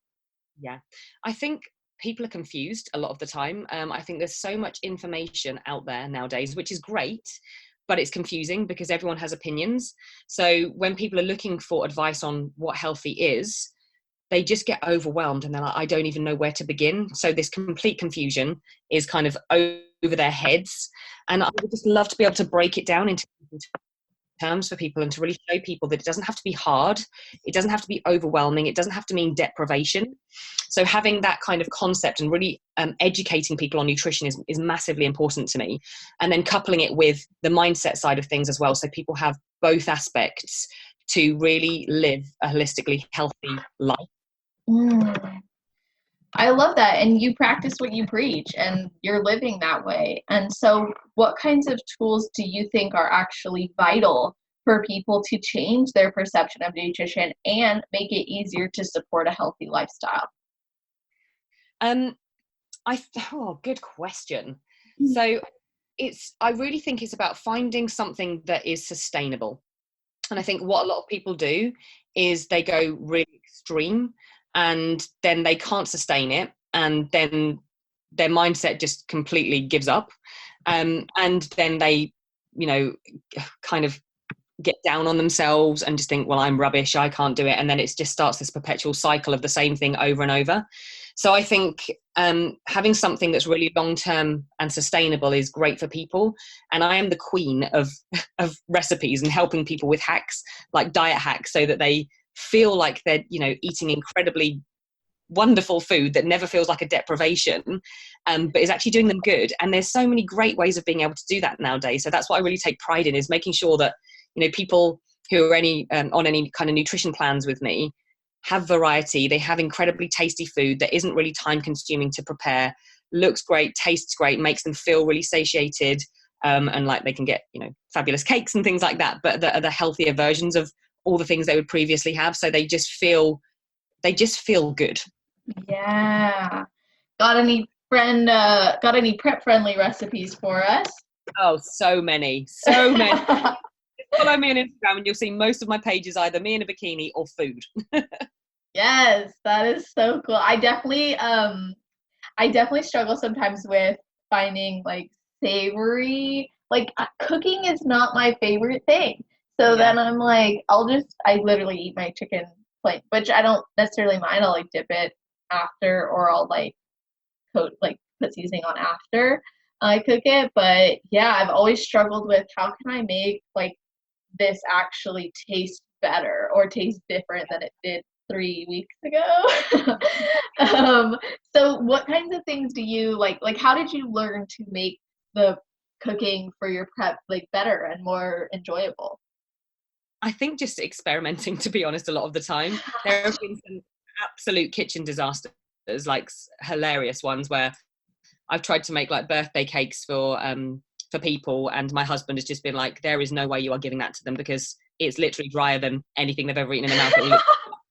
Speaker 2: Yeah, I think people are confused a lot of the time. I think there's so much information out there nowadays, which is great, but it's confusing because everyone has opinions. So when people are looking for advice on what healthy is, they just get overwhelmed and they're like, I don't even know where to begin. So this complete confusion is kind of over their heads. And I would just love to be able to break it down into terms for people and to really show people that it doesn't have to be hard. It doesn't have to be overwhelming. It doesn't have to mean deprivation. So having that kind of concept and really educating people on nutrition is massively important to me. And then coupling it with the mindset side of things as well. So people have both aspects to really live a holistically healthy life.
Speaker 1: Mm. I love that. And you practice what you preach and you're living that way. And so, what kinds of tools do you think are actually vital for people to change their perception of nutrition and make it easier to support a healthy lifestyle?
Speaker 2: Um, Good question. So I really think it's about finding something that is sustainable. And I think what a lot of people do is they go really extreme and then they can't sustain it. And then their mindset just completely gives up. And then they, kind of get down on themselves and just think, well, I'm rubbish, I can't do it. And then it just starts this perpetual cycle of the same thing over and over. So I think having something that's really long-term and sustainable is great for people. And I am the queen of recipes and helping people with hacks, like diet hacks, so that they feel like they're, eating incredibly wonderful food that never feels like a deprivation, but is actually doing them good. And there's so many great ways of being able to do that nowadays. So that's what I really take pride in, is making sure that, people who are on any kind of nutrition plans with me have variety. They have incredibly tasty food that isn't really time consuming to prepare, looks great, tastes great, makes them feel really satiated, and like they can get, fabulous cakes and things like that, but the healthier versions of all the things they would previously have. So they just feel good.
Speaker 1: Yeah. Got any prep friendly recipes for us?
Speaker 2: Oh, so many. Follow me on Instagram and you'll see most of my pages either me in a bikini or food.
Speaker 1: Yes, that is so cool. I definitely struggle sometimes with finding like savory, like cooking is not my favorite thing. So
Speaker 2: Yeah.
Speaker 1: then I'm like, I literally eat my chicken plain, which I don't necessarily mind. I'll like dip it after, or I'll like put seasoning on after I cook it. But yeah, I've always struggled with how can I make like this actually taste better or taste different than it did 3 weeks ago. So what kinds of things do you like how did you learn to make the cooking for your prep like better and more enjoyable?
Speaker 2: I think just experimenting, to be honest, a lot of the time. There have been some absolute kitchen disasters, like hilarious ones where I've tried to make like birthday cakes for people, and my husband has just been like, there is no way you are giving that to them because it's literally drier than anything they've ever eaten in their mouth. It will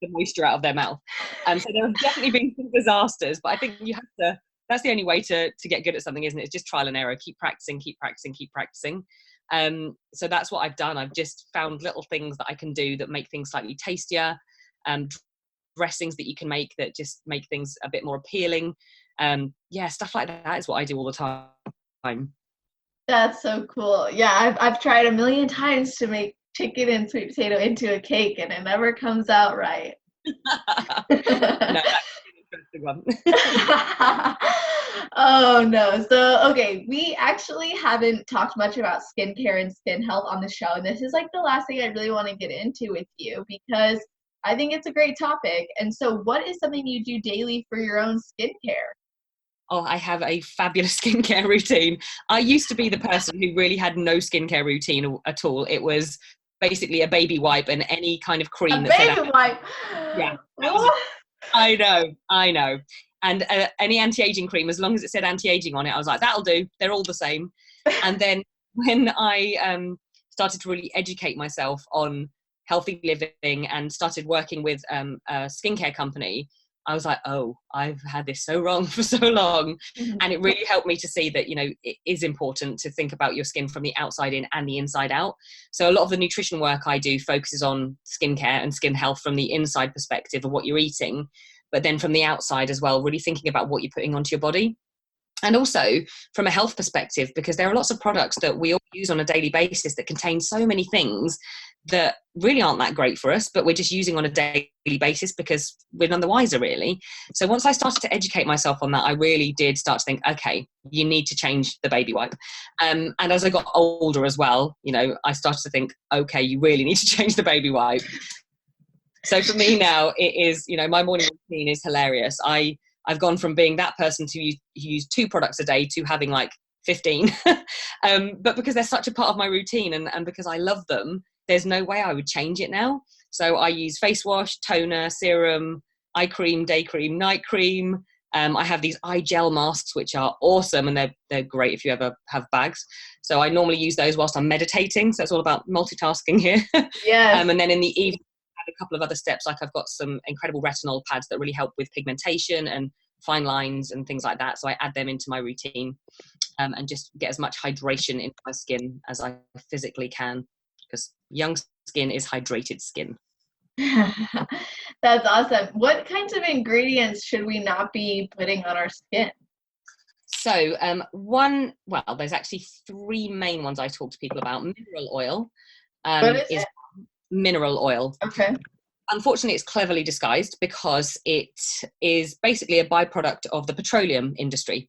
Speaker 2: the moisture out of their mouth. So there have definitely been some disasters, but I think you have to, that's the only way to get good at something, isn't it? It's just trial and error. Keep practicing, keep practicing, keep practicing. So that's what I've done. I've just found little things that I can do that make things slightly tastier, dressings that you can make that just make things a bit more appealing. Yeah, stuff like that is what I do all the time.
Speaker 1: That's so cool. Yeah, I've tried a million times to make chicken and sweet potato into a cake and it never comes out right.
Speaker 2: No, that's an interesting one.
Speaker 1: Oh no. So, okay, we actually haven't talked much about skincare and skin health on the show. And this is like the last thing I really want to get into with you because I think it's a great topic. And so, what is something you do daily for your own skincare?
Speaker 2: Oh, I have a fabulous skincare routine. I used to be the person who really had no skincare routine at all. It was basically a baby wipe and any kind of cream
Speaker 1: A
Speaker 2: that said,
Speaker 1: baby wipe.
Speaker 2: yeah, that was it.
Speaker 1: What?
Speaker 2: I know. And any anti-aging cream, as long as it said anti-aging on it, I was like, that'll do. They're all the same. And then when I started to really educate myself on healthy living and started working with a skincare company, I was like, oh, I've had this so wrong for so long. And it really helped me to see that, you know, it is important to think about your skin from the outside in and the inside out. So a lot of the nutrition work I do focuses on skincare and skin health from the inside perspective of what you're eating, but then from the outside as well, really thinking about what you're putting onto your body. And also from a health perspective, because there are lots of products that we all use on a daily basis that contain so many things that really aren't that great for us, but we're just using on a daily basis because we're none the wiser, really. So once I started to educate myself on that, I really did start to think, okay, you need to change the baby wipe. And as I got older as well, you know, I started to think, okay, you really need to change the baby wipe. So for me now, it is, you know, my morning routine is hilarious. I've gone from being that person to use 2 products a day to having like 15. But because they're such a part of my routine and because I love them, there's no way I would change it now. So I use face wash, toner, serum, eye cream, day cream, night cream. I have these eye gel masks, which are awesome, and they're great if you ever have bags. So I normally use those whilst I'm meditating. So it's all about multitasking here.
Speaker 1: Yes.
Speaker 2: And then in the evening, a couple of other steps, like I've got some incredible retinol pads that really help with pigmentation and fine lines and things like that, so I add them into my routine, and just get as much hydration into my skin as I physically can, because young skin is hydrated skin.
Speaker 1: That's awesome. What kinds of ingredients should we not be putting on our skin?
Speaker 2: So there's actually 3 main ones I talk to people about. Mineral oil
Speaker 1: What is
Speaker 2: is
Speaker 1: it?
Speaker 2: mineral oil.
Speaker 1: Okay.
Speaker 2: Unfortunately, it's cleverly disguised because it is basically a byproduct of the petroleum industry.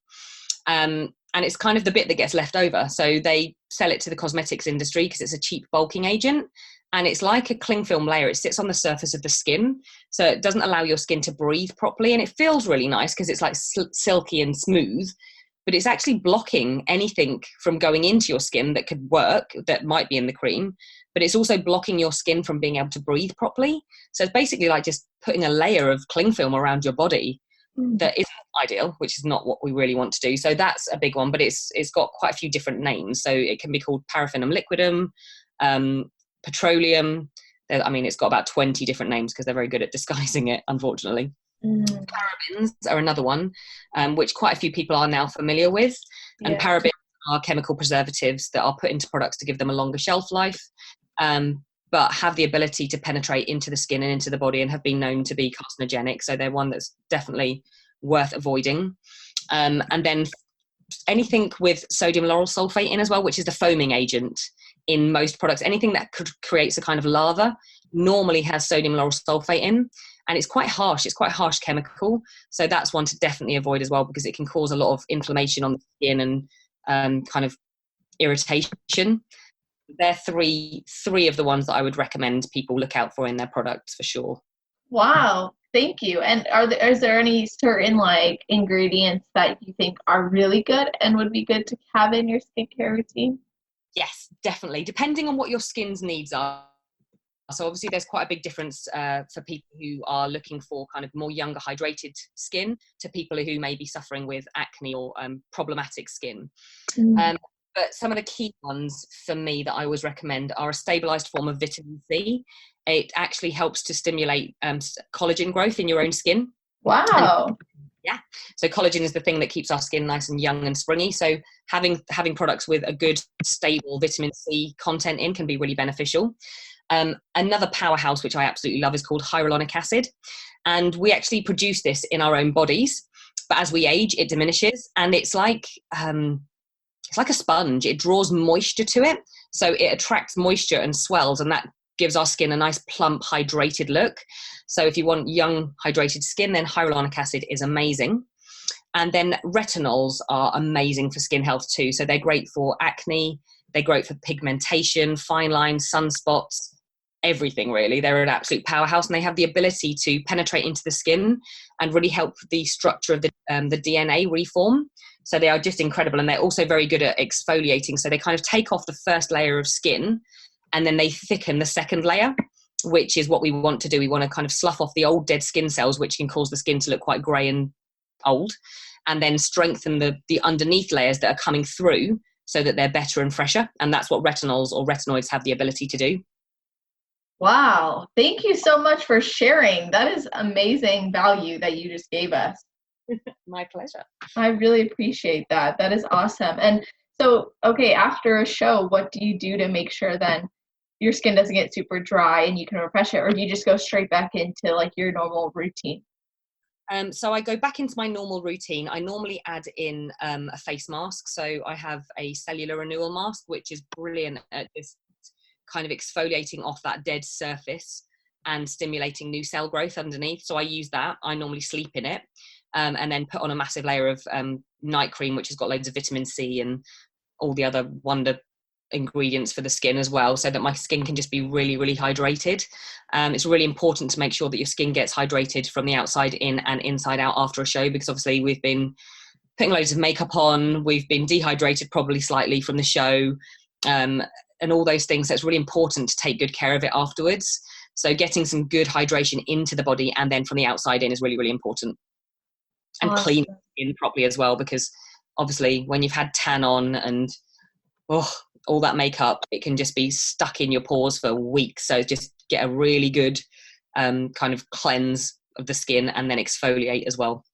Speaker 2: And it's kind of the bit that gets left over. So they sell it to the cosmetics industry because it's a cheap bulking agent. And it's like a cling film layer. It sits on the surface of the skin. So it doesn't allow your skin to breathe properly. And it feels really nice because it's like silky and smooth. But it's actually blocking anything from going into your skin that could work, that might be in the cream. But it's also blocking your skin from being able to breathe properly. So it's basically like just putting a layer of cling film around your body that isn't ideal, which is not what we really want to do. So that's a big one, but it's got quite a few different names. So it can be called paraffinum liquidum, petroleum. It's got about 20 different names because they're very good at disguising it, unfortunately. Parabens are another one, which quite a few people are now familiar with. And parabens are chemical preservatives that are put into products to give them a longer shelf life. but have the ability to penetrate into the skin and into the body and have been known to be carcinogenic. So they're one that's definitely worth avoiding. And then anything with sodium lauryl sulfate in as well, which is the foaming agent in most products. Anything that creates a kind of lava normally has sodium lauryl sulfate in, and it's quite harsh. It's quite a harsh chemical. So that's one to definitely avoid as well, because it can cause a lot of inflammation on the skin and kind of irritation. They're three of the ones that I would recommend people look out for in their products for sure.
Speaker 1: Wow, thank you. And is there any certain like ingredients that you think are really good and would be good to have in your skincare routine?
Speaker 2: Yes, definitely. Depending on what your skin's needs are. So obviously there's quite a big difference for people who are looking for kind of more younger, hydrated skin to people who may be suffering with acne or problematic skin. But some of the key ones for me that I always recommend are a stabilized form of vitamin C. It actually helps to stimulate collagen growth in your own skin.
Speaker 1: Wow.
Speaker 2: Yeah. So collagen is the thing that keeps our skin nice and young and springy. So having products with a good, stable vitamin C content in can be really beneficial. Another powerhouse, which I absolutely love, is called hyaluronic acid. And we actually produce this in our own bodies. But as we age, it diminishes. And it's like a sponge. It draws moisture to it. So it attracts moisture and swells, and that gives our skin a nice plump hydrated look. So if you want young hydrated skin, then hyaluronic acid is amazing. And then retinols are amazing for skin health too. So they're great for acne, they're great for pigmentation, fine lines, sunspots, everything really. They're an absolute powerhouse, and they have the ability to penetrate into the skin and really help the structure of the DNA reform. So they are just incredible, and they're also very good at exfoliating. So they kind of take off the first layer of skin and then they thicken the second layer, which is what we want to do. We want to kind of slough off the old dead skin cells, which can cause the skin to look quite grey and old, and then strengthen the underneath layers that are coming through so that they're better and fresher. And that's what retinols or retinoids have the ability to do.
Speaker 1: Wow. Thank you so much for sharing. That is amazing value that you just gave us.
Speaker 2: My pleasure.
Speaker 1: I really appreciate that. That is awesome. And so, okay, after a show, what do you do to make sure then your skin doesn't get super dry and you can refresh it, or do you just go straight back into like your normal routine?
Speaker 2: So I go back into my normal routine. I normally add in a face mask. So I have a cellular renewal mask, which is brilliant at just kind of exfoliating off that dead surface and stimulating new cell growth underneath. So I use that. I normally sleep in it, and then put on a massive layer of night cream, which has got loads of vitamin C and all the other wonder ingredients for the skin as well, so that my skin can just be really, really hydrated. It's really important to make sure that your skin gets hydrated from the outside in and inside out after a show, because obviously we've been putting loads of makeup on, we've been dehydrated probably slightly from the show, and all those things. So it's really important to take good care of it afterwards. So getting some good hydration into the body and then from the outside in is really, really important. And
Speaker 1: Awesome.
Speaker 2: clean skin properly as well, because obviously when you've had tan on and all that makeup, it can just be stuck in your pores for weeks. So just get a really good kind of cleanse of the skin and then exfoliate as well.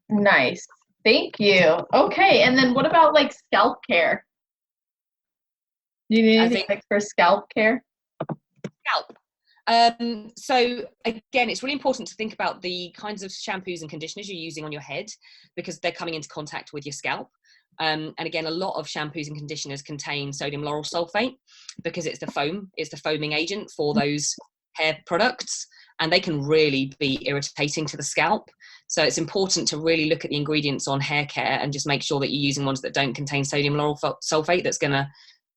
Speaker 1: Nice. Thank you. Okay, and then what about like scalp care? Do you need anything like for scalp care?
Speaker 2: Scalp. So again, it's really important to think about the kinds of shampoos and conditioners you're using on your head, because they're coming into contact with your scalp. And again, a lot of shampoos and conditioners contain sodium lauryl sulfate because it's the foaming agent for those hair products, and they can really be irritating to the scalp. So it's important to really look at the ingredients on hair care and just make sure that you're using ones that don't contain sodium lauryl sulfate that's going to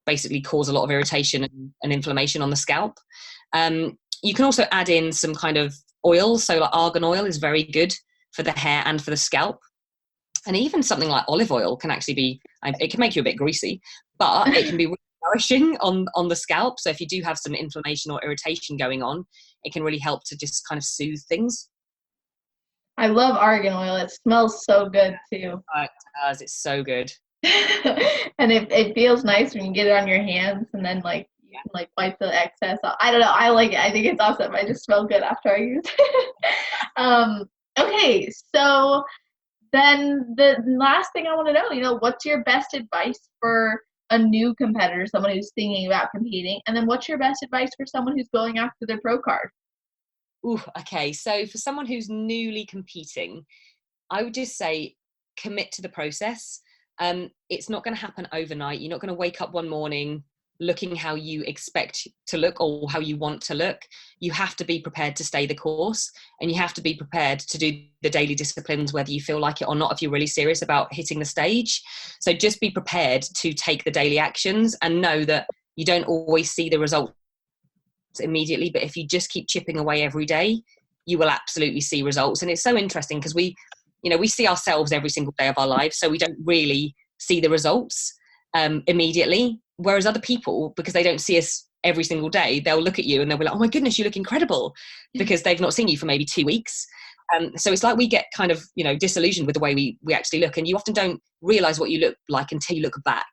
Speaker 2: basically cause a lot of irritation and inflammation on the scalp. You can also add in some kind of oil. So like argan oil is very good for the hair and for the scalp. And even something like olive oil can actually be, it can make you a bit greasy, but it can be really nourishing on the scalp. So if you do have some inflammation or irritation going on, it can really help to just kind of soothe things.
Speaker 1: I love argan oil. It smells so good too.
Speaker 2: It does. It's so good.
Speaker 1: And it feels nice when you get it on your hands and then like you can like wipe the excess off. I don't know. I like it. I think it's awesome. I just smell good after I use it. Okay, so then the last thing I want to know, what's your best advice for a new competitor, someone who's thinking about competing? And then what's your best advice for someone who's going after their pro card?
Speaker 2: Ooh, okay. So for someone who's newly competing, I would just say commit to the process. It's not going to happen overnight. You're not going to wake up one morning looking how you expect to look or how you want to look. You have to be prepared to stay the course, and you have to be prepared to do the daily disciplines, whether you feel like it or not, if you're really serious about hitting the stage. So just be prepared to take the daily actions and know that you don't always see the results immediately, but if you just keep chipping away every day, you will absolutely see results. And it's so interesting because we see ourselves every single day of our lives, so we don't really see the results immediately, whereas other people, because they don't see us every single day, they'll look at you and they'll be like, oh my goodness, you look incredible, because they've not seen you for maybe 2 weeks. So it's like we get kind of disillusioned with the way we actually look, and you often don't realize what you look like until you look back.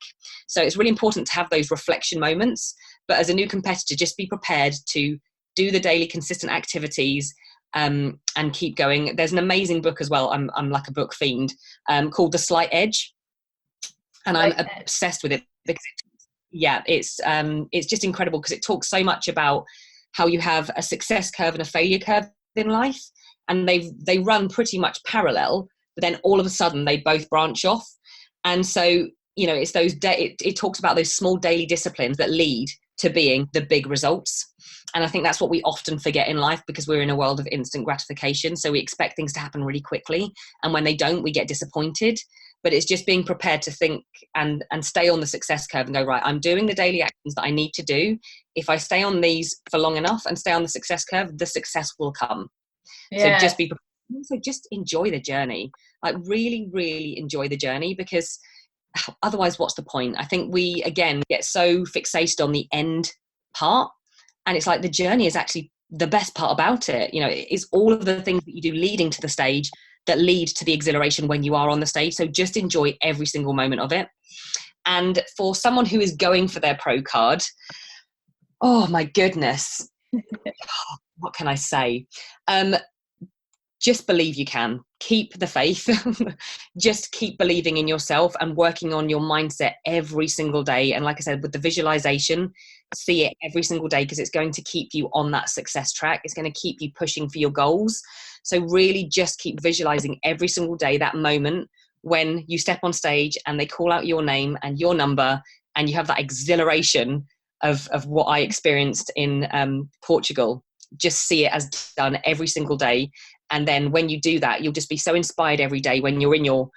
Speaker 2: So it's really important to have those reflection moments, but as a new competitor, just be prepared to do the daily consistent activities and keep going. There's an amazing book as well, I'm like a book fiend, called The Slight Edge, and I'm obsessed with it because it's just incredible because it talks so much about how you have a success curve and a failure curve in life, and they run pretty much parallel, but then all of a sudden they both branch off. And so it's those it talks about those small daily disciplines that lead to being the big results. And I think that's what we often forget in life, because we're in a world of instant gratification, so we expect things to happen really quickly, and when they don't, we get disappointed. But it's just being prepared to think and stay on the success curve and go, right, I'm doing the daily actions that I need to do. If I stay on these for long enough and stay on the success curve, the success will come.
Speaker 1: Yeah.
Speaker 2: So just enjoy the journey. Like really, really enjoy the journey, because otherwise what's the point? I think we, again, get so fixated on the end part, and it's like the journey is actually the best part about it. It's all of the things that you do leading to the stage that lead to the exhilaration when you are on the stage. So just enjoy every single moment of it. And for someone who is going for their pro card, oh my goodness, what can I say? Just believe you can. Keep the faith. Just keep believing in yourself and working on your mindset every single day. And like I said, with the visualization, see it every single day, because it's going to keep you on that success track. It's going to keep you pushing for your goals. So really just keep visualizing every single day that moment when you step on stage and they call out your name and your number, and you have that exhilaration of what I experienced in Portugal. Just see it as done every single day. And then when you do that, you'll just be so inspired every day when you're in your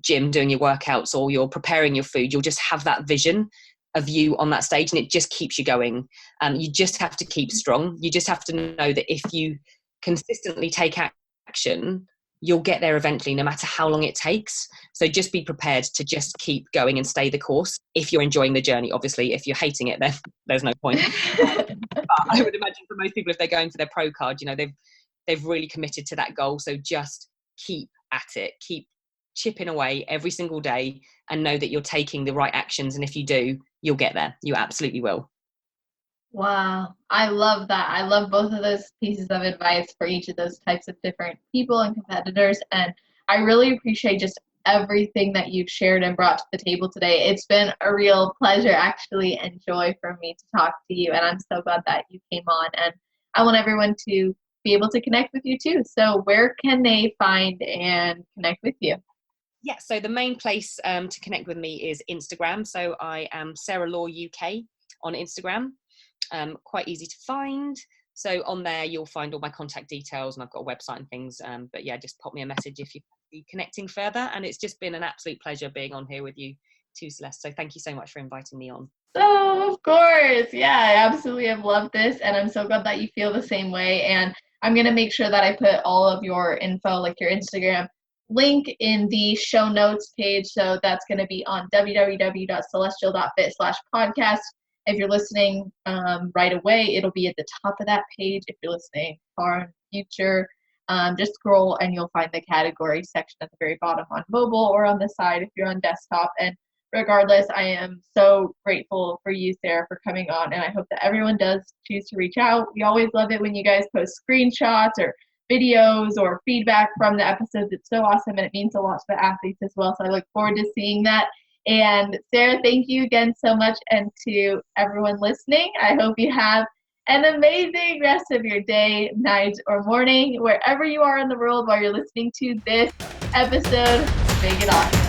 Speaker 2: gym doing your workouts or you're preparing your food. You'll just have that vision of you on that stage, and it just keeps you going. You just have to keep strong. You just have to know that if you consistently take action, you'll get there eventually, no matter how long it takes. So just be prepared to just keep going and stay the course. If you're enjoying the journey, obviously. If you're hating it, then there's no point. But I would imagine for most people, if they're going for their pro card, they've really committed to that goal. So just keep at it, keep chipping away every single day, and know that you're taking the right actions. And if you do, you'll get there. You absolutely will.
Speaker 1: Wow. I love that. I love both of those pieces of advice for each of those types of different people and competitors. And I really appreciate just everything that you've shared and brought to the table today. It's been a real pleasure, actually, and joy for me to talk to you. And I'm so glad that you came on. And I want everyone to be able to connect with you too. So where can they find and connect with you?
Speaker 2: Yeah, so the main place to connect with me is Instagram. So I am Sarah Law UK on Instagram. Quite easy to find. So on there you'll find all my contact details, and I've got a website and things. But yeah, just pop me a message if you're connecting further. And it's just been an absolute pleasure being on here with you too, Celeste. So thank you so much for inviting me on.
Speaker 1: Oh, of course. Yeah, I absolutely have loved this, and I'm so glad that you feel the same way. And I'm going to make sure that I put all of your info, like your Instagram link, in the show notes page. So that's going to be on www.celestial.fit/podcast. If you're listening right away, it'll be at the top of that page. If you're listening far in the future, just scroll and you'll find the category section at the very bottom on mobile, or on the side if you're on desktop. And regardless, I am so grateful for you, Sarah, for coming on, and I hope that everyone does choose to reach out. We always love it when you guys post screenshots or videos or feedback from the episodes. It's so awesome, and it means a lot to the athletes as well. So I look forward to seeing that And Sarah, thank you again so much. And to everyone listening, I hope you have an amazing rest of your day, night, or morning, wherever you are in the world while you're listening to this episode. Big it on.